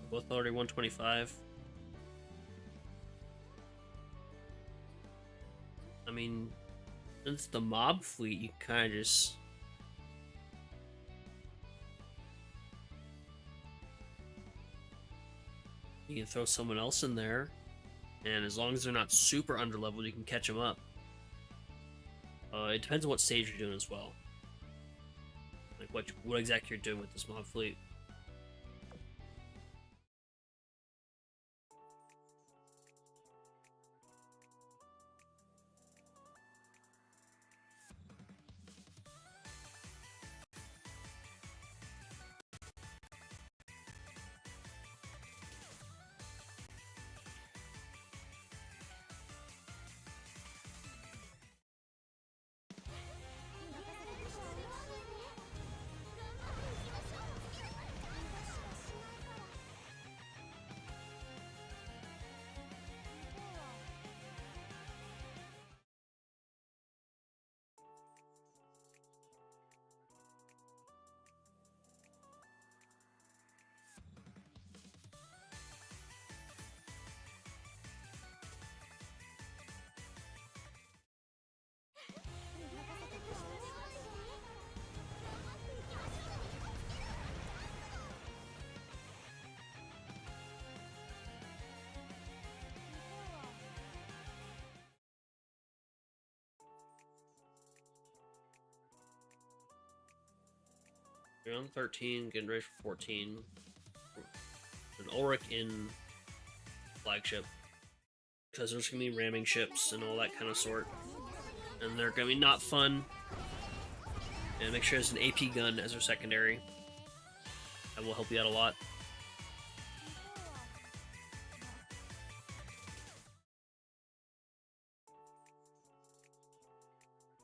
Both already 125. I mean, since the mob fleet, you kind of just... You can throw someone else in there, and as long as they're not super underleveled, you can catch them up. It depends on what stage you're doing as well. Like what exactly you're doing with this mob fleet. You're on 13, getting ready for 14. An Ulrich in flagship. Because there's going to be ramming ships and all that kind of sort. And they're going to be not fun. And make sure there's an AP gun as their secondary. That will help you out a lot.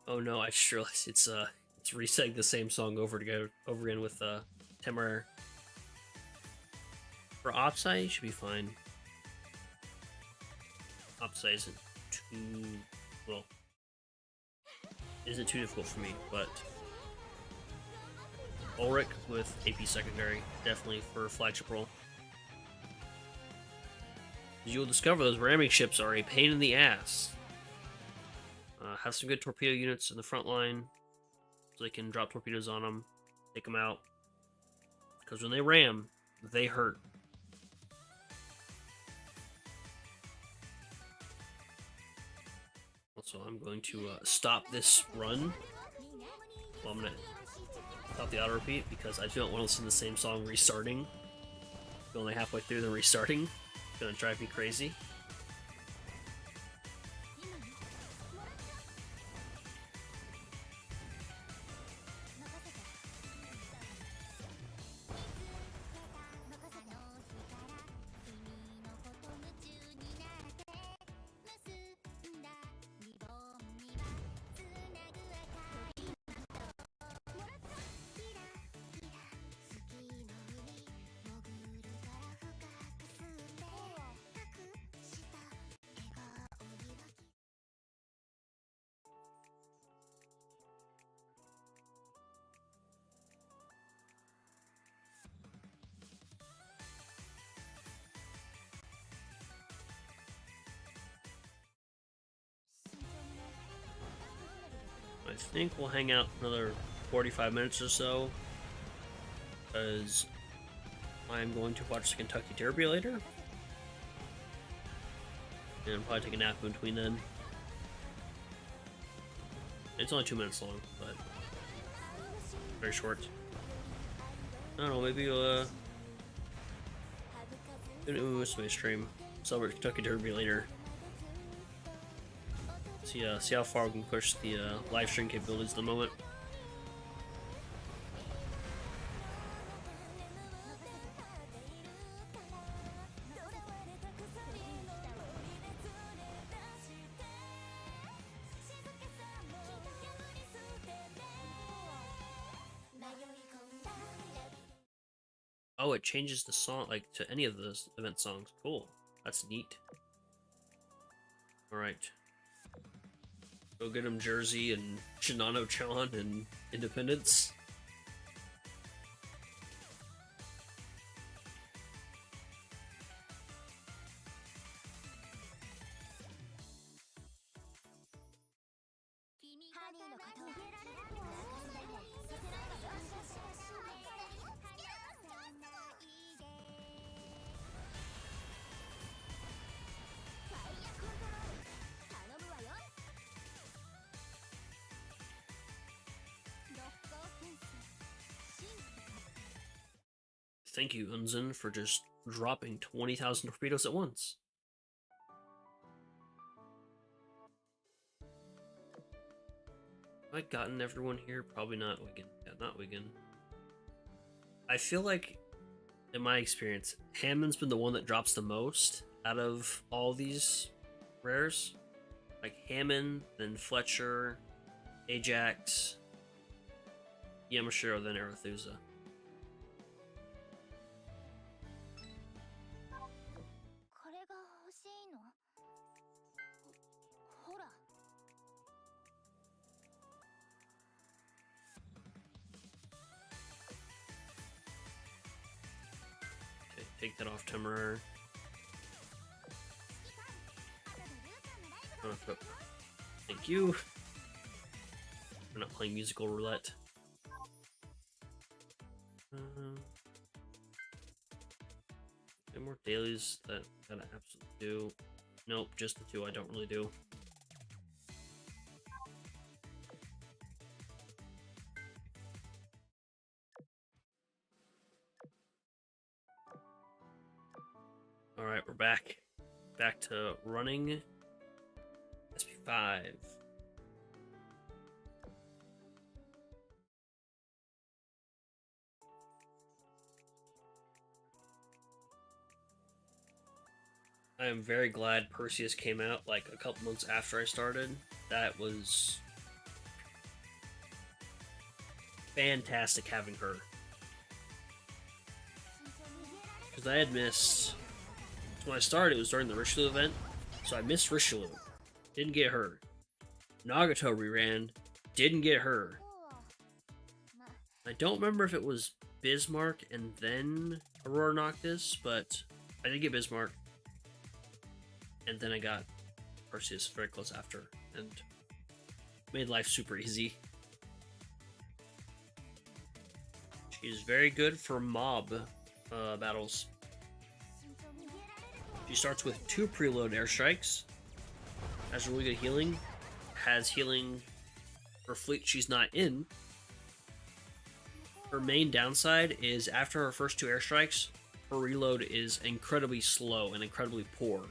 Oh no, I just realized it's resetting the same song over again with Temeraire. For Opsai, you should be fine. Opsai isn't too well. Isn't too difficult for me, but Ulrich with AP secondary definitely for flagship role. You'll discover those ramming ships are a pain in the ass. Have some good torpedo units in the front line, so they can drop torpedoes on them, take them out. Because when they ram, they hurt. Also, I'm going to stop this run. Well, I'm going to stop the auto repeat because I don't want to listen to the same song restarting. Only halfway through, then restarting. It's going to drive me crazy. I think we'll hang out another 45 minutes or so, because I'm going to watch the Kentucky Derby later, and probably take a nap in between then. It's only 2 minutes long, but very short. I don't know, maybe we'll miss my stream. Celebrate Kentucky Derby later. See how far we can push the live stream capabilities at the moment. Oh, it changes the song, like, to any of those event songs. Cool. That's neat. Alright. Go get him Jersey and Shinano-chan and Independence. Thank you, Unzen, for just dropping 20,000 torpedoes at once. Have I gotten everyone here? Probably not Wigan. Yeah, not Wigan. I feel like, in my experience, Hammond's been the one that drops the most out of all these rares. Like Hammond, then Fletcher, Ajax, Yamashiro, then Arethusa. Take that off, Temeraire. Thank you. We're not playing musical roulette. Any more dailies that I gotta absolutely do? Nope, just the two I don't really do. Alright, we're back. Back to running SP5. I am very glad Perseus came out like a couple months after I started. That was fantastic having her. Because I had missed... When I started, it was during the Richelieu event, so I missed Richelieu. Didn't get her. Nagato reran. Didn't get her. I don't remember if it was Bismarck and then Aurora Noctis, but I did get Bismarck. And then I got Perseus very close after, and made life super easy. She's very good for mob battles. She starts with 2 preload airstrikes, has really good healing, has healing for fleet she's not in. Her main downside is after her first 2 airstrikes, her reload is incredibly slow and incredibly poor.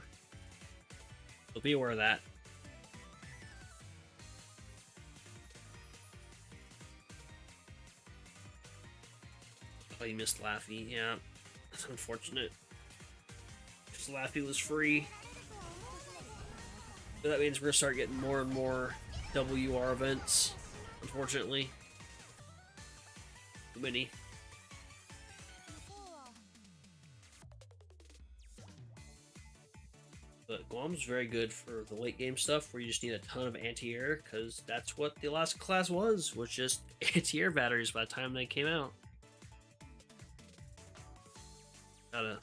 So be aware of that. Oh, you missed Laffy. Yeah, that's unfortunate. Because Laffy was free. But that means we're gonna start getting more and more WR events, unfortunately. Too many. But Guam's very good for the late game stuff where you just need a ton of anti-air, because that's what the Alaska class was just anti-air batteries by the time they came out. Got a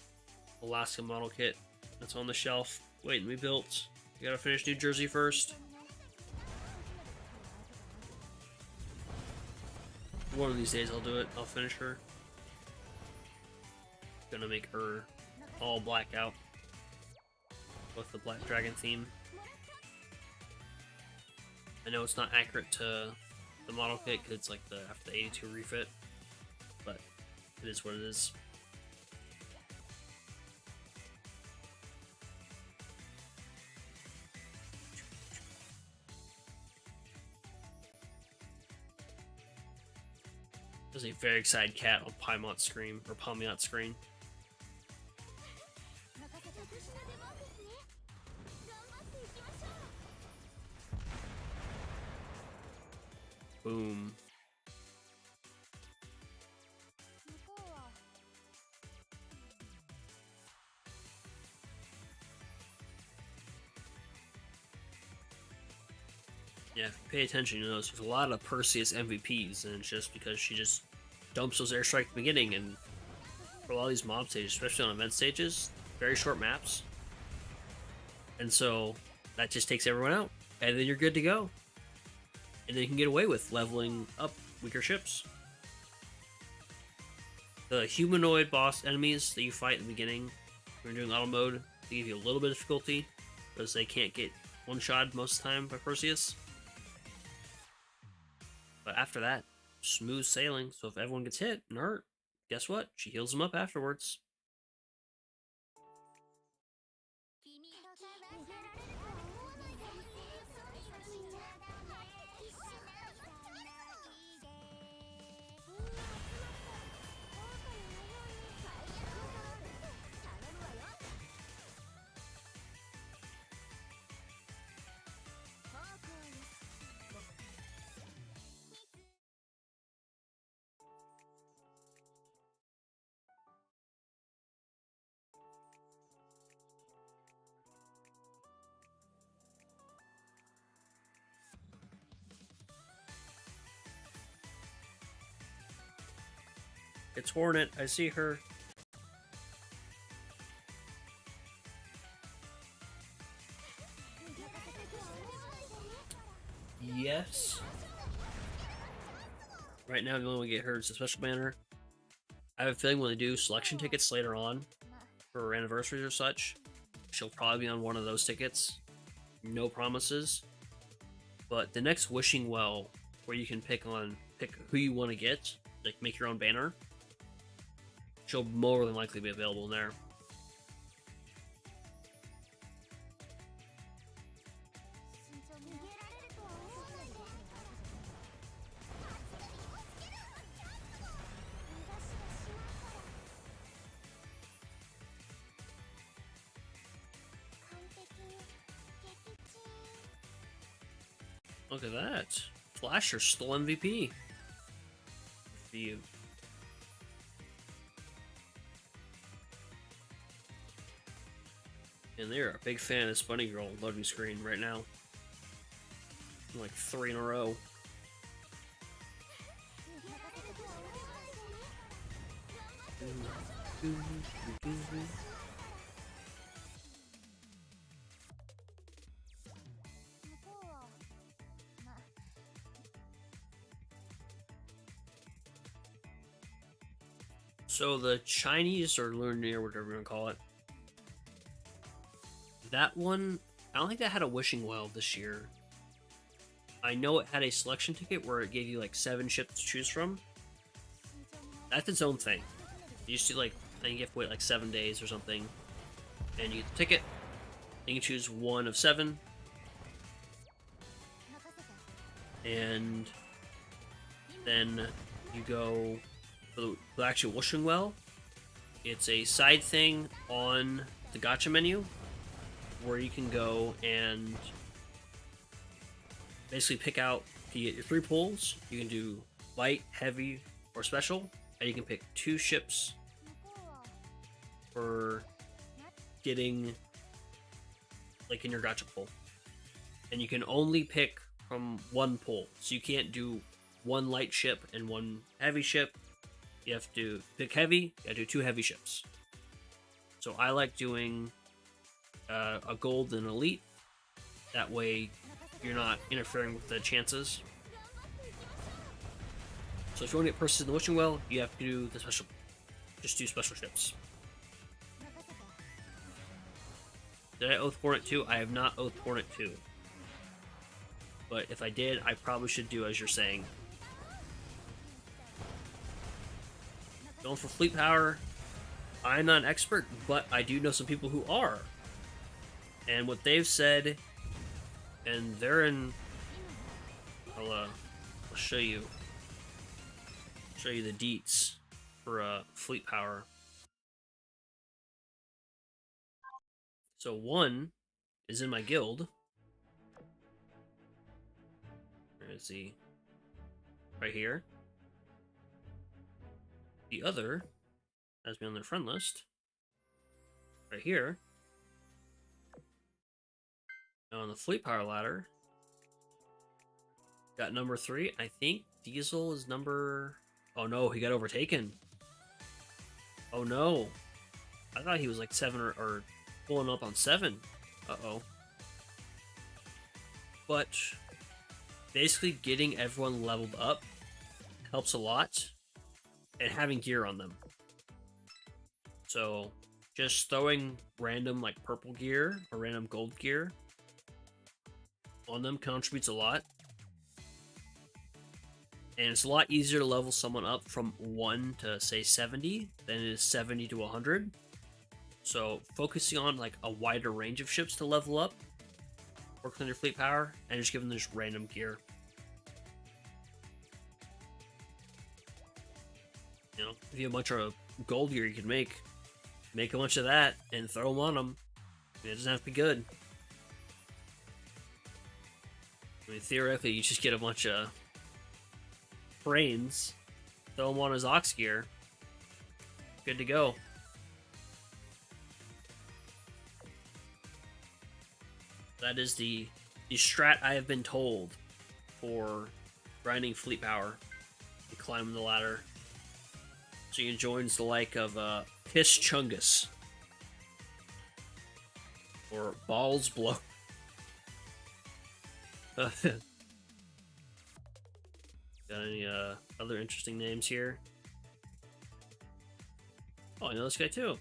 Alaska model kit that's on the shelf waiting to be built. We gotta finish New Jersey first. One of these days I'll do it. I'll finish her. Gonna make her all black out with the Black Dragon theme. I know it's not accurate to the model kit because it's like after the 82 refit, but it is what it is. There's a very excited cat on Palmyot's screen. Boom. Yeah, if you pay attention, you notice there's a lot of Perseus MVPs, and it's just because she just dumps those airstrikes at the beginning, and for a lot of these mob stages, especially on event stages, very short maps. And so that just takes everyone out, and then you're good to go. And then you can get away with leveling up weaker ships. The humanoid boss enemies that you fight in the beginning, when you're doing auto mode, they give you a little bit of difficulty, because they can't get one-shot most of the time by Perseus. But after that, smooth sailing. So if everyone gets hit and hurt, guess what? She heals them up afterwards. It's Hornet. I see her. Yes. Right now, the only way to get her is a special banner. I have a feeling when they do selection tickets later on for anniversaries or such, she'll probably be on one of those tickets. No promises. But the next Wishing Well, where you can pick who you want to get, like make your own banner, she'll more than likely be available in there. Look at that. Flasher's still MVP. For you. And they're a big fan of this bunny girl loading screen right now. Like 3 in a row. So the Chinese or Lunar, whatever you want to call it, that one, I don't think that had a wishing well this year. I know it had a selection ticket where it gave you like 7 ships to choose from. That's its own thing. You used to like, I think you have to wait like 7 days or something, and you get the ticket. You can choose one of 7, and then you go for the actual wishing well. It's a side thing on the gacha menu where you can go and basically pick out, you get your 3 pulls. You can do light, heavy, or special, and you can pick 2 ships for getting like in your gacha pull. And you can only pick from 1 pull, so you can't do 1 light ship and 1 heavy ship. You have to pick heavy, you gotta do 2 heavy ships. So I like doing a gold and elite. That way you're not interfering with the chances. So if you want to get purses in the wishing well, you have to do the special, just do special ships. Did I oath Hornet 2? I have not oath Hornet 2. But if I did, I probably should do as you're saying. Going for fleet power, I'm not an expert, but I do know some people who are. And what they've said, and they're in, I'll show you the deets for fleet power. So 1 is in my guild. Where is he? Right here. The other has me on their friend list. Right here. Now on the fleet power ladder, got number 3. I think Diesel is number... Oh no, he got overtaken. Oh no. I thought he was like 7 or pulling up on 7. Uh-oh. But basically getting everyone leveled up helps a lot, and having gear on them. So just throwing random like purple gear or random gold gear on them contributes a lot. And it's a lot easier to level someone up from 1 to say 70 than it is 70 to 100. So focusing on like a wider range of ships to level up, working on your fleet power, and just giving them just random gear. You know, if you have a bunch of gold gear you can make a bunch of that and throw them on them. I mean, it doesn't have to be good. I mean, theoretically, you just get a bunch of brains, throw them on his ox gear, good to go. That is the strat I have been told for grinding fleet power and climbing the ladder. So you can join the like of Piss Chungus or Balls Blow. Got any other interesting names here? Oh, I know this guy too.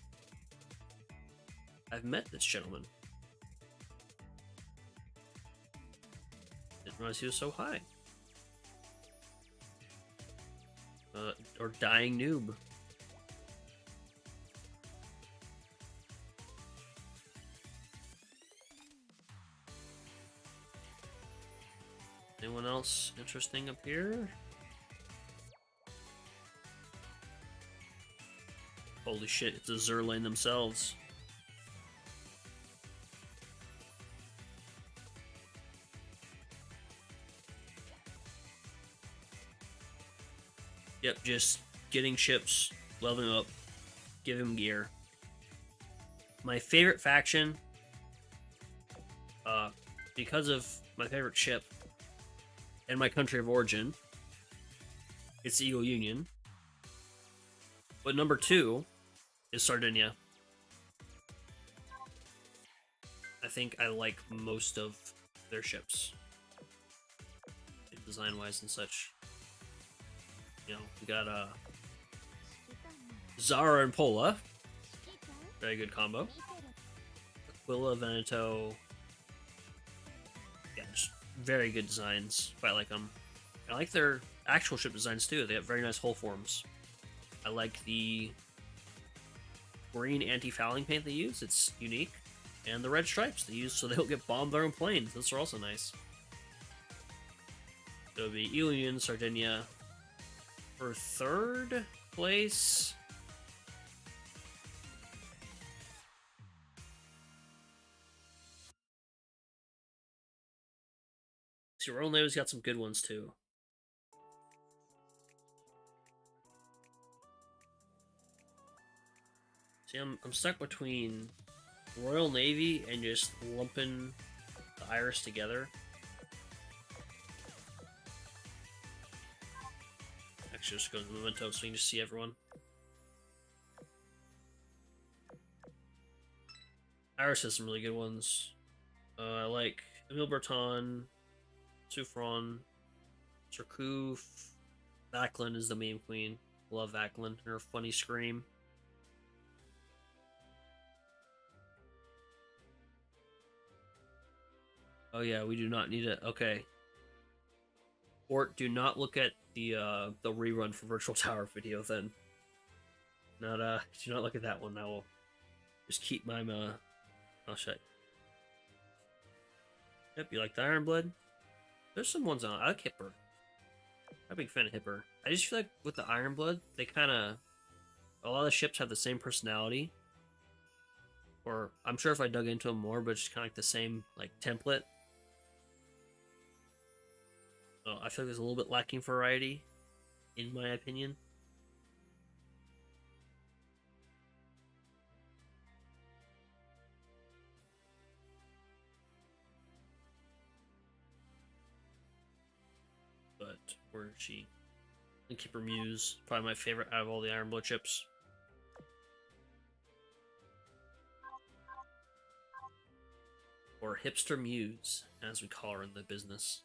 I've met this gentleman. Didn't realize he was so high. Or Dying Noob. Anyone else interesting up here? Holy shit, it's Azur lane themselves. Yep, just getting ships, leveling up, give him gear. My favorite faction, because of my favorite ship and my country of origin, it's the Eagle Union. But number 2 is Sardinia. I think I like most of their ships, design-wise and such. You know, we got Zara and Pola. Very good combo. Aquila, Veneto. Yeah, just very good designs. I like them. I like their actual ship designs too. They have very nice hull forms. I like the green anti-fouling paint they use. It's unique. And the red stripes they use so they don't get bombed their own planes. Those are also nice. So it'll be Ilion, Sardinia. For third place... See, Royal Navy's got some good ones too. See, I'm stuck between Royal Navy and just lumping the Iris together. Actually, just go to the Memento so you can just see everyone. Iris has some really good ones. I like Emile Berton, Suffron, Surcouf. Vaclin is the meme queen. Love Vaclin and her funny scream. Oh yeah, we do not need it. Okay. Or do not look at the rerun for Virtual Tower video then. Not do not look at that one. I will just keep my I'll show you. Yep, you like the Iron Blood? There's some ones on. I like Hipper. I'm a big fan of Hipper. I just feel like with the Iron Blood, they kind of... A lot of the ships have the same personality. Or, I'm sure if I dug into them more, but it's kind of like the same, like, template. So I feel like there's a little bit lacking variety, in my opinion. But, where is she? Keeper Muse, probably my favorite out of all the Iron Blood ships. Or Hipster Muse, as we call her in the business.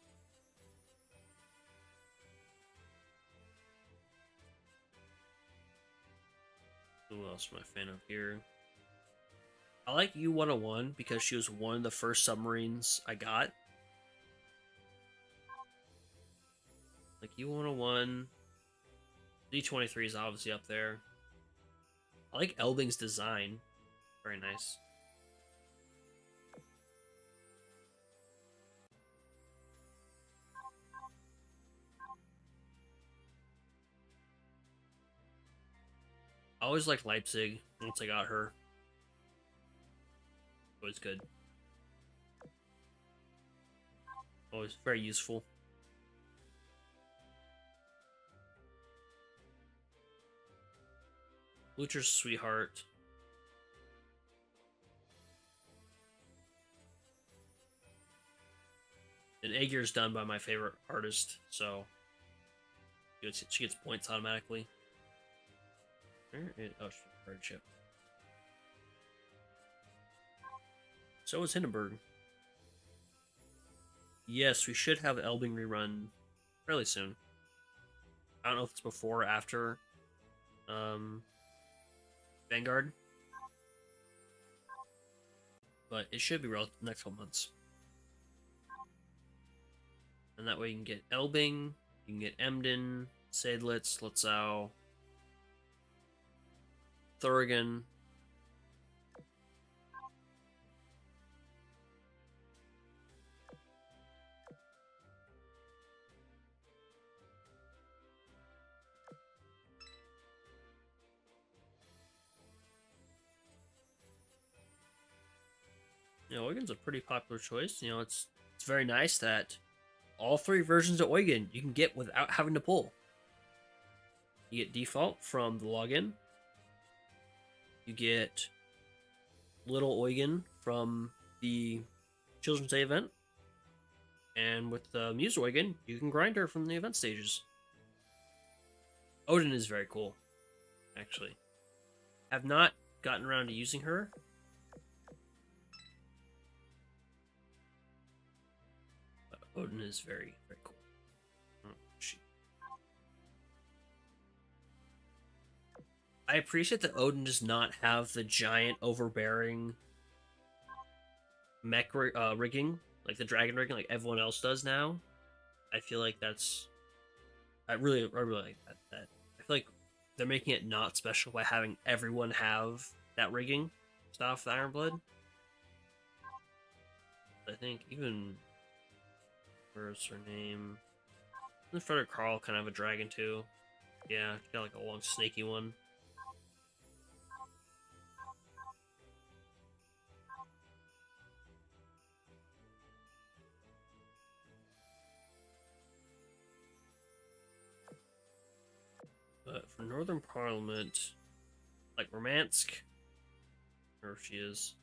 Who else am I a fan of here? I like U-101 because she was one of the first submarines I got. Like U-101... D-23 is obviously up there. I like Elding's design. Very nice. I always liked Leipzig once I got her. Always good. Always very useful. Lucher's Sweetheart. And Aegir's done by my favorite artist, so she gets points automatically. Where is, oh, she's a bird ship. So is Hindenburg. Yes, we should have Elbing rerun fairly soon. I don't know if it's before or after Vanguard, but it should be relative next couple months. And that way you can get Elbing, you can get Emden, Seydlitz, Lutzow, Thurigan. You know, Eugen's a pretty popular choice. You know, it's very nice that all three versions of Eugen you can get without having to pull. You get default from the login. You get Little Eugen from the Children's Day event. And with the Muse Eugen, you can grind her from the event stages. Odin is very cool, actually. Have not gotten around to using her. But Odin is very, very cool. Oh, she. I appreciate that Odin does not have the giant overbearing mech rigging, like the dragon rigging, like everyone else does now. I feel like that's I really like that. That I feel like they're making it not special by having everyone have that rigging stuff. The Ironblood. I think even where's her name? Isn't Frederick Carl kind of a dragon too? Yeah, she got like a long snaky one. But for Northern Parliament, like Romansk, where she is.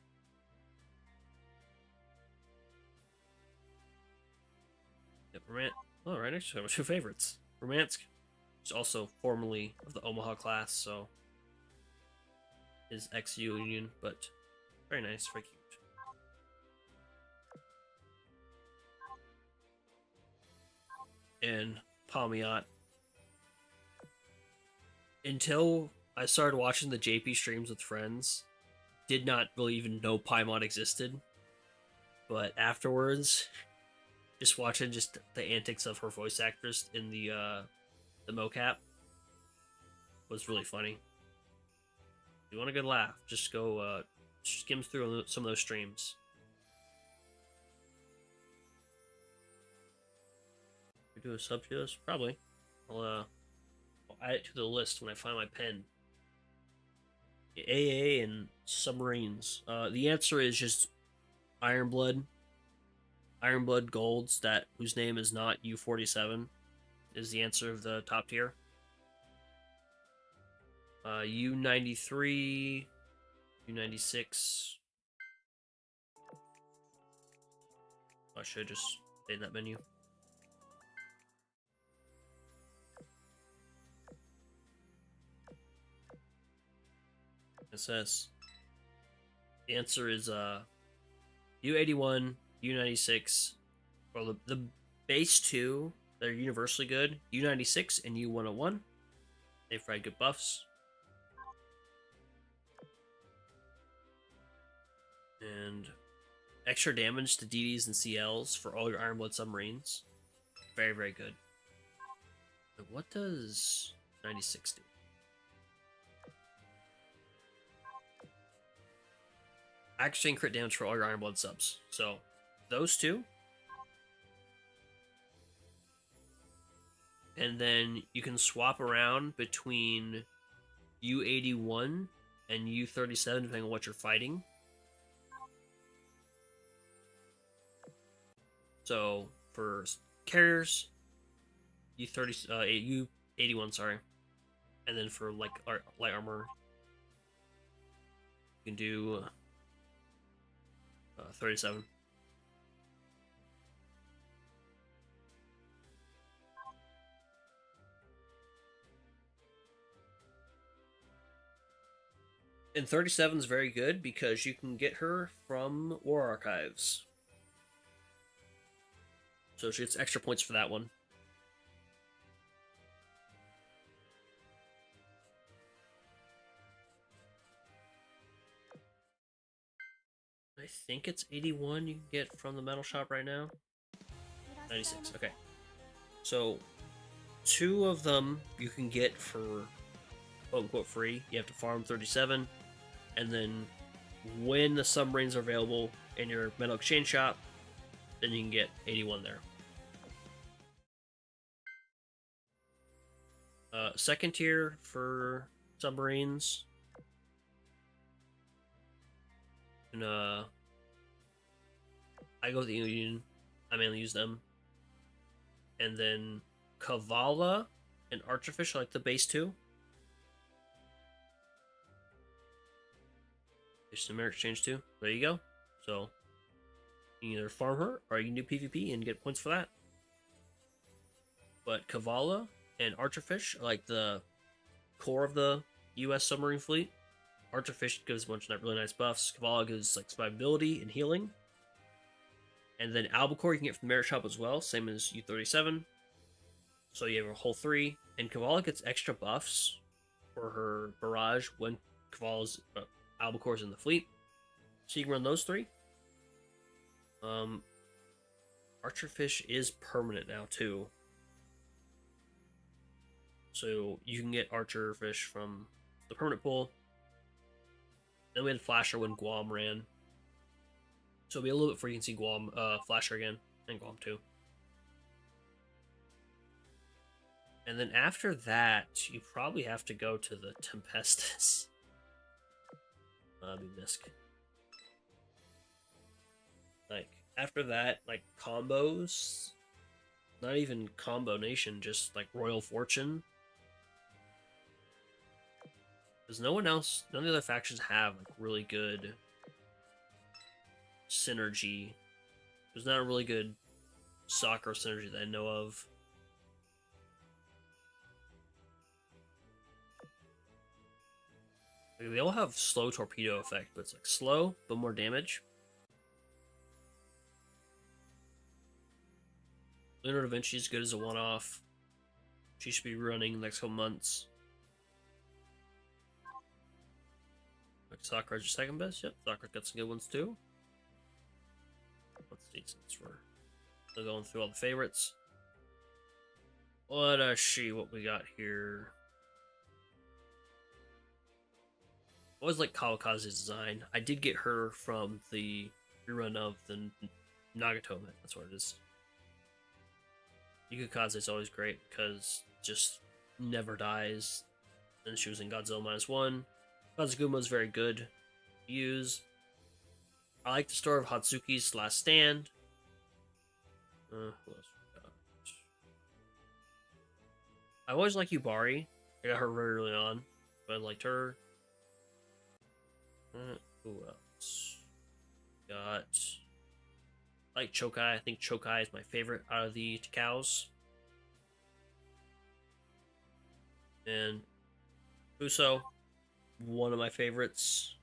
Yep, Oh, right next to her, my two favorites. Romansk is also formerly of the Omaha class, so is ex-Union, but very nice, very cute. And Palmiot. Until I started watching the JP streams with friends, did not really even know Paimon existed. But afterwards, just watching just the antics of her voice actress in the mocap was really funny. If you want a good laugh, just go skim through some of those streams. We do a sub to this? Probably. I'll add it to the list when I find my pen. AA and submarines. The answer is just Ironblood. Ironblood Golds, that whose name is not U47, is the answer of the top tier. U93, U96. I should just stay in that menu. SS. The answer is U81, U96. Well, the base two, they're universally good. U96 and U101. They provide good buffs. And extra damage to DDs and CLs for all your Ironblood submarines. Very, very good. But what does 96 do? Actually, crit damage for all your Ironblood subs. So, those two. And then you can swap around between U81 and U37 depending on what you're fighting. So for carriers, U81, sorry, and then for like light armor, you can do 37. And 37 is very good because you can get her from War Archives. So she gets extra points for that one. I think it's 81 you can get from the metal shop right now. 96, okay. So, two of them you can get for quote-unquote free. You have to farm 37, and then when the submarines are available in your metal exchange shop, then you can get 81 there. Second tier for submarines. And I go with the Union. I mainly use them. And then Kavala and Archerfish are like the base two. There's some exchange too. There you go. So you can either farm her or you can do PvP and get points for that. But Kavala and Archerfish are like the core of the US submarine fleet. Archerfish gives a bunch of really nice buffs. Kavala gives like survivability and healing. And then Albacore you can get from the Merit Shop as well, same as U37. So you have a whole three. And Kavala gets extra buffs for her barrage when Caval's Albacore's in the fleet. So you can run those 3. Archerfish is permanent now too. So you can get Archerfish from the permanent pool. Then we had Flasher when Guam ran. So it'll be a little bit before you can see Guam, Flasher again, and Guam too. And then after that, you probably have to go to the Tempestus. Misk. Like, after that, like, combos, not even Combo Nation, just, like, Royal Fortune. Because none of the other factions have, like, really good synergy. There's not a really good soccer synergy that I know of. Like, they all have slow torpedo effect, but it's, like, slow, but more damage. Leonardo da Vinci is good as a one-off. She should be running in the next couple months. Sakura's your second best? Yep, Sakura's got some good ones too. Let's see, since we're still going through all the favorites. What we got here? I always like Kawakaze's design. I did get her from the rerun of the Nagato event, that's what it is. Yuka is always great because just never dies. And she was in Godzilla -1. Kazuguma is very good to use. I like the story of Hatsuki's Last Stand. Who else we got? I always like Yubari. I got her very early on, but I liked her. Who else? Got... I like Chokai. I think Chokai is my favorite out of the Takaos. And Fuso, one of my favorites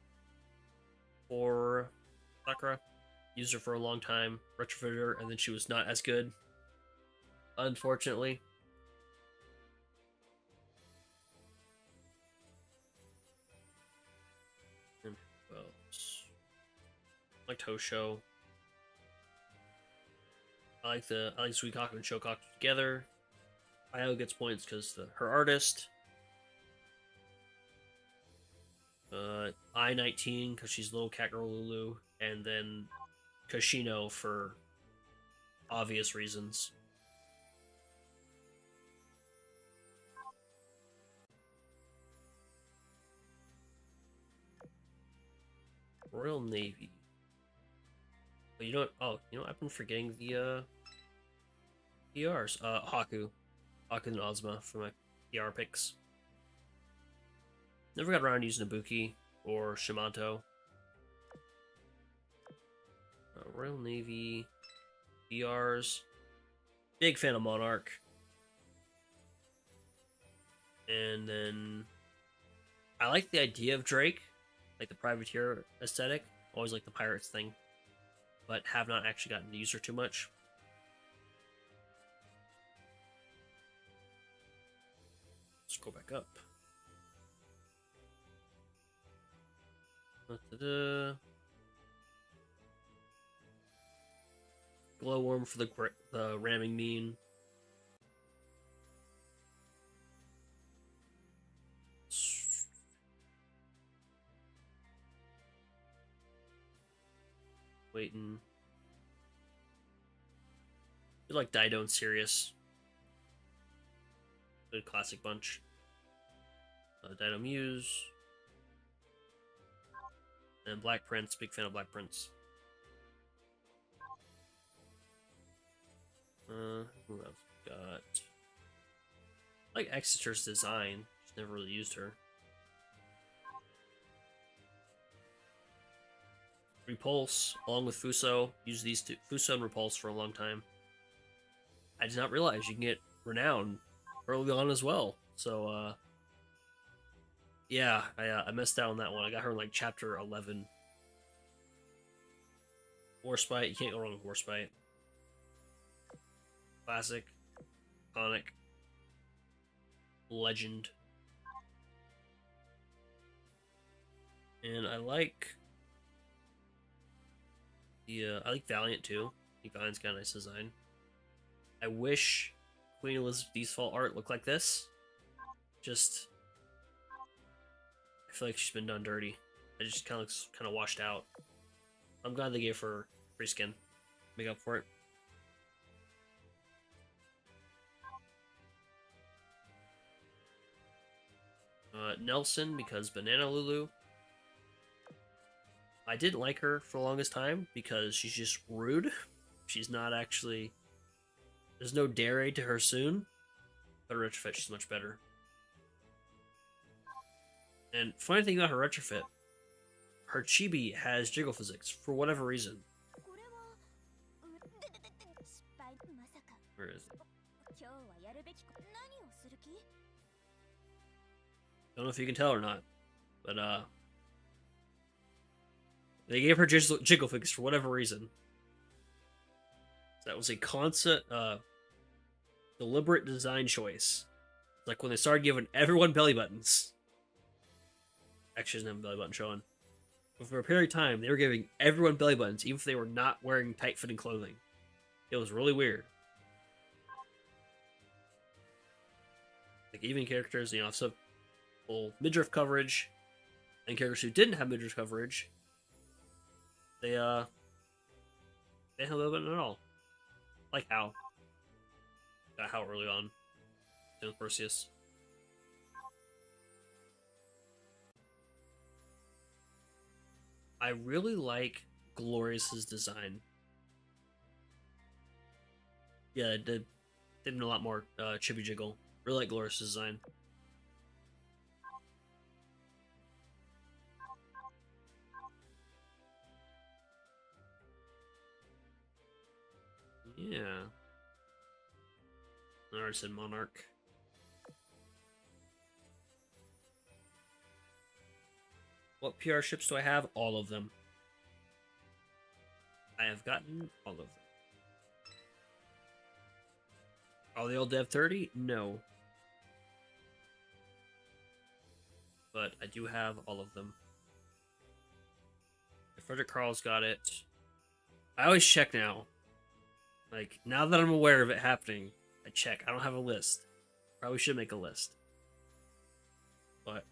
for Sakura. Used her for a long time, retrofitted her, and then she was not as good, unfortunately. And who else? I like Tosho. I like Suikaku and Shokaku together. Io gets points because her artist. I-19 because she's Little Cat Girl Lulu, and then Kashino for obvious reasons. Royal Navy. But you know what? Oh, you know what? I've been forgetting the PRs. Haku and Ozma for my PR picks. Never got around using Ibuki or Shimanto. Royal Navy, PRs. Big fan of Monarch. And then I like the idea of Drake, like the privateer aesthetic. Always like the pirates thing, but have not actually gotten to use her too much. Let's go back up. Da-da-da. Glowworm for the ramming mean. Waiting. I like Dido and Sirius. Good classic bunch. Dido Muse. And Black Prince. Big fan of Black Prince. Who else got? I like Exeter's design. Just never really used her. Repulse, along with Fuso. Use these two, Fuso and Repulse, for a long time. I did not realize you can get Renown early on as well. So, yeah, I missed out on that one. I got her in like chapter 11. Warspite, you can't go wrong with Warspite. Classic, iconic, legend. And I like I like Valiant too. I think Valiant's got a nice design. I wish Queen Elizabeth's default art looked like this. Just, I feel like she's been done dirty. It just kind of looks kind of washed out. I'm glad they gave her free skin. Make up for it. Nelson, because Banana Lulu. I didn't like her for the longest time because she's just rude. She's not actually... There's no dare to her soon. But her retrofit, she's much better. And funny thing about her retrofit, her chibi has jiggle physics for whatever reason. Where is it? Don't know if you can tell or not, but they gave her jiggle physics for whatever reason. That was a concept, deliberate design choice. Like when they started giving everyone belly buttons. Actually, doesn't have a belly button showing. But for a period of time, they were giving everyone belly buttons, even if they were not wearing tight-fitting clothing. It was really weird. Like even characters, you know, so full midriff coverage, and characters who didn't have midriff coverage, they had a belly button at all. Like Hal. Got Hal early on. And Perseus. I really like Glorious's design. Yeah, they did a lot more chibi jiggle. Really like Glorious's design. Yeah. I already said Monarch. What PR ships do I have? All of them. I have gotten all of them. Are they all Dev 30? No. But I do have all of them. If Frederick Carl's got it. I always check now. Like, now that I'm aware of it happening, I check. I don't have a list. Probably should make a list. But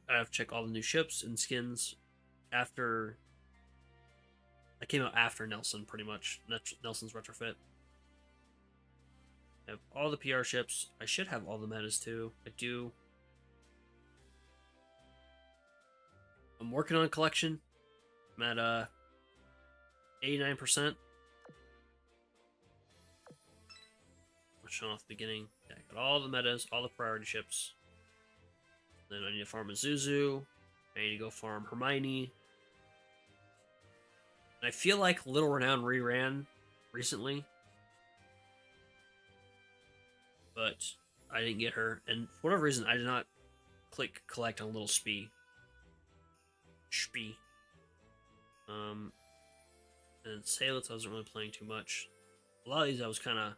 I have to check all the new ships and skins after... I came out after Nelson, pretty much. Nelson's retrofit. I have all the PR ships. I should have all the metas, too. I do. I'm working on a collection. I'm at, 89%. I'll show off the beginning. Yeah, I got all the metas, all the priority ships. Then I need to farm a Zuzu. I need to go farm Hermione. And I feel like Little Renown reran recently. But I didn't get her. And for whatever reason, I did not click collect on Little Spee. Spee. And Salets I wasn't really playing too much. A lot of these I was kind of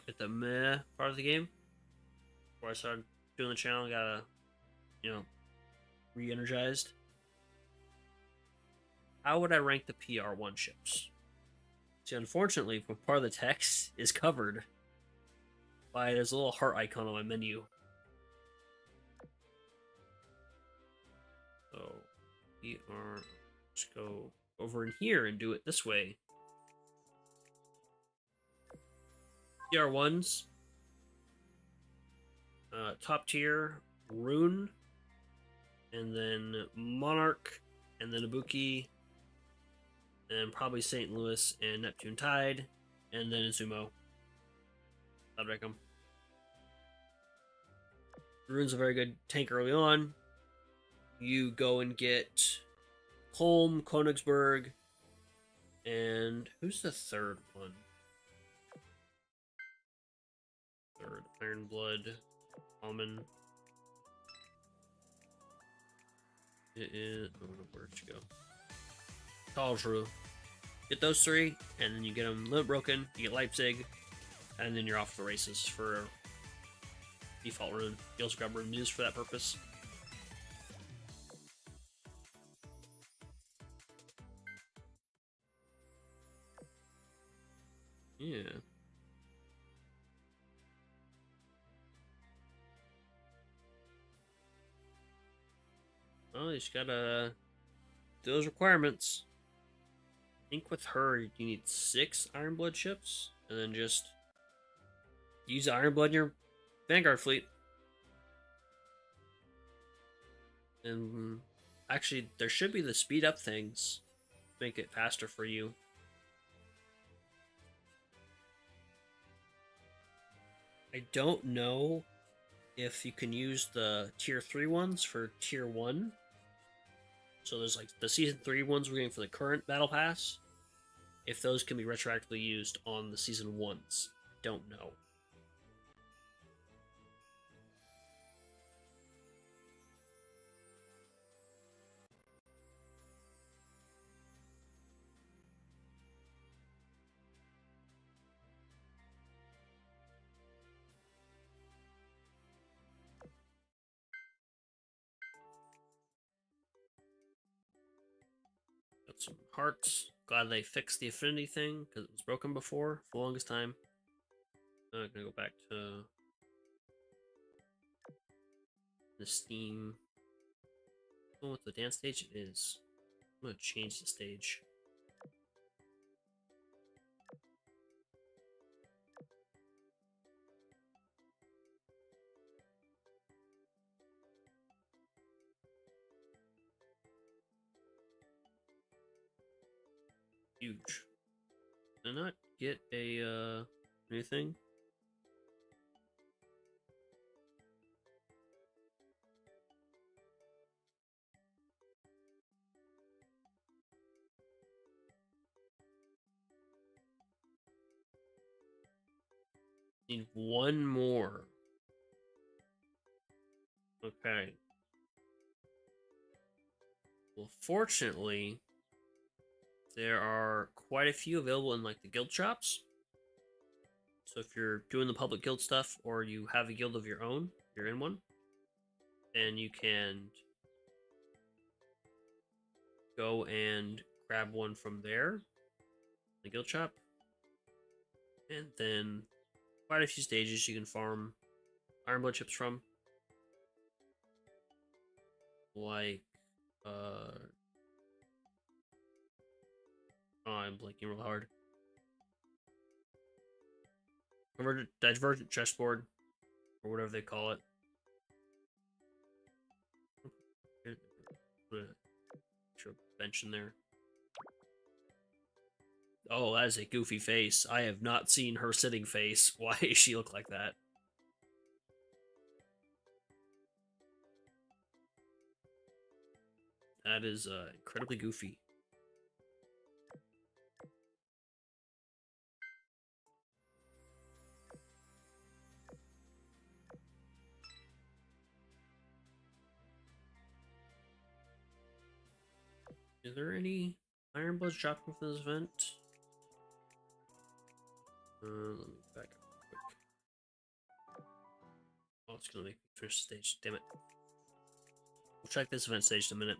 at the meh part of the game. Before I started doing the channel, got re-energized. How would I rank the PR1 ships? See, unfortunately, part of the text is covered by there's a little heart icon on my menu. So let's go over in here and do it this way. PR1s. Top tier, Rune, and then Monarch, and then Ibuki, and probably St. Louis and Neptune Tide, and then Izumo. I'd rank them. Rune's a very good tank early on. You go and get Holm, Königsberg, and who's the third one? Third, Ironblood, Almond. It is. Oh, where'd you go? Karlsruhe. Get those three, and then you get them limit broken. You get Leipzig, and then you're off the races for default rune. You also grab rune news for that purpose. Yeah. Well, you just gotta do those requirements. I think with her, you need 6 Iron Blood ships, and then just use Iron Blood in your Vanguard fleet. And actually, there should be the speed up things to make it faster for you. I don't know if you can use the tier 3 ones for tier 1. So there's like the season 3 ones we're getting for the current battle pass. If those can be retroactively used on the season 1s. Don't know. Got some hearts. Glad they fixed the affinity thing because it was broken before for the longest time. I'm gonna go back to the Steam. Oh, what the dance stage it is. I'm gonna change the stage. Huge. Did I not get a anything? Need one more. Okay. Well, fortunately, there are quite a few available in like the guild shops. So if you're doing the public guild stuff or you have a guild of your own, you're in one, then you can go and grab one from there, the guild shop. And then quite a few stages you can farm Iron Blood chips from. Like, oh, I'm blanking real hard. Divergent chessboard, or whatever they call it. Put a bench in there. Oh, that is a goofy face. I have not seen her sitting face. Why does she look like that? That is incredibly goofy. Is there any Iron Blood shopping for this event? Let me back up quick. Oh, it's gonna make me finish the stage. Damn it. We'll check this event stage in a minute.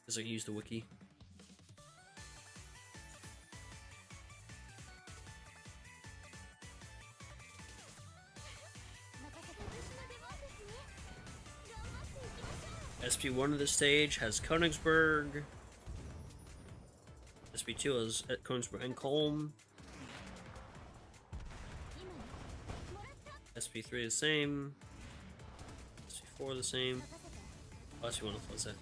Because I can use the wiki. SP1 of this stage has Königsberg. SP2 is at Königsberg and Kolm. SP3 is the same. SP4 the same. Oh, SP1 is that.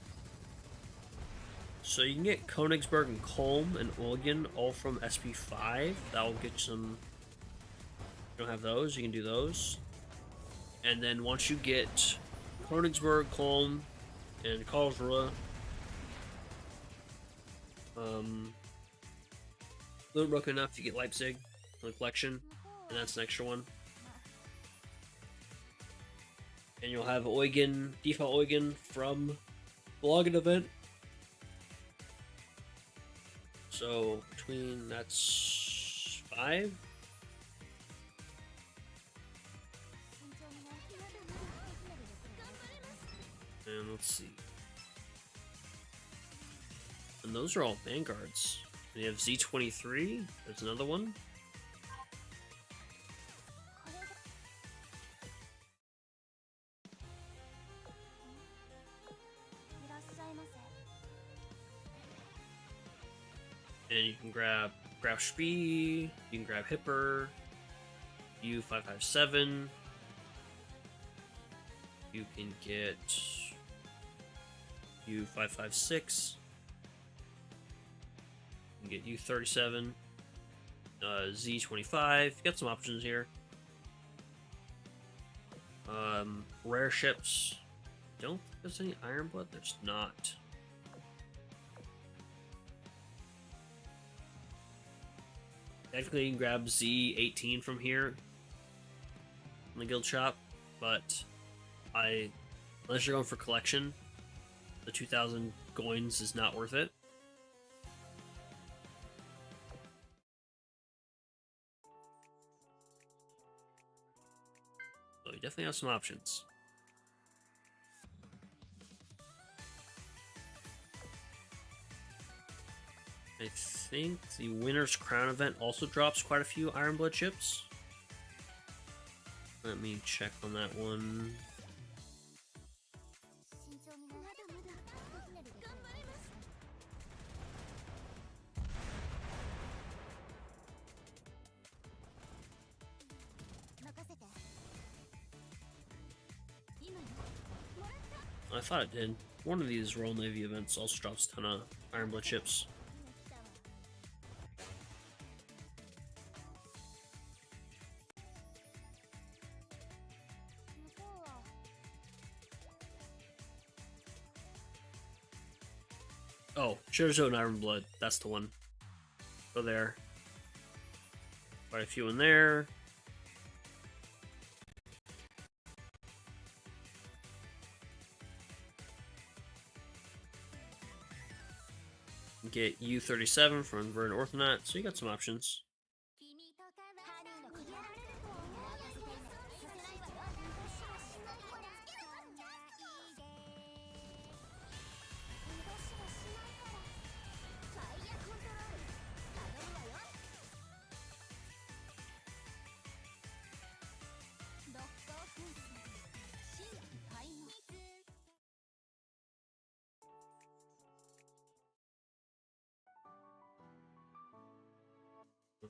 So you can get Königsberg and Kolm and Eugen all from SP5. That'll get you some. If you don't have those, you can do those. And then once you get Königsberg, Kolm, and Karlsruhe, little broken enough, you get Leipzig in the collection, and that's an extra one. And you'll have Eugen, default Eugen from the login event. So between that's 5. And let's see. And those are all Vanguards. We have Z23. There's another one. And you can grab Spee, you can grab Hipper, U557. You can get U556. You can get U37, Z25. You got some options here. Rare ships. Don't think there's any Iron Blood. There's not. Technically, you can grab Z18 from here in the guild shop, but unless you're going for collection, the 2,000 coins is not worth it. So you definitely have some options. I think the Winner's Crown event also drops quite a few Iron Blood ships. Let me check on that one. I thought it did. One of these Royal Navy events also drops a ton of Iron Blood ships. Oh, Shadowstone and Iron Blood. That's the one. Go there. Quite a few in there. Get U37 from Verdant Orthonaut, so you got some options.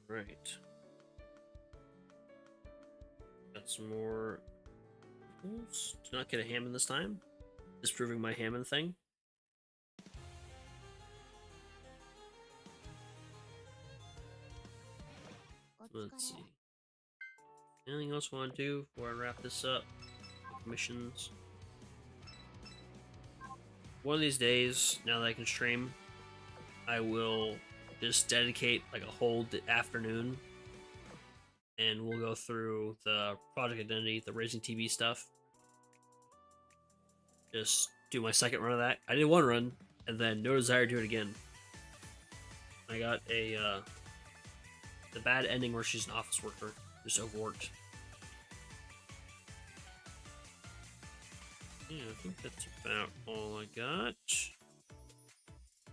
Alright. Got some more tools. Did not get a Hammond this time. Disproving my Hammond thing. Let's see. Anything else I want to do before I wrap this up? Missions. One of these days, now that I can stream, I will just dedicate like a whole afternoon and we'll go through the Project Identity, the Raising TV stuff. Just do my second run of that. I did one run and then no desire to do it again. I got the bad ending where she's an office worker, just overworked. Yeah, I think that's about all I got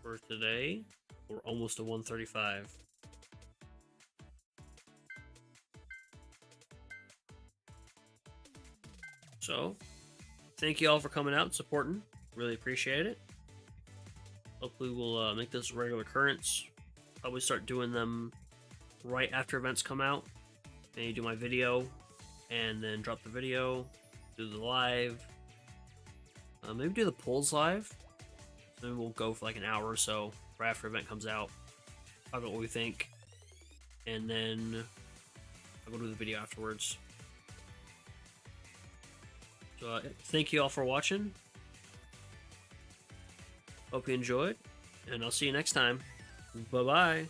for today. We're almost to 135. So, thank you all for coming out and supporting. Really appreciate it. Hopefully we'll make this a regular occurrence. Probably start doing them right after events come out. Maybe do my video, and then drop the video, do the live. Maybe do the polls live. So maybe we'll go for like an hour or so right after event comes out. Talk about what we think. And then I'll go do the video afterwards. So thank you all for watching. Hope you enjoyed. And I'll see you next time. Bye-bye.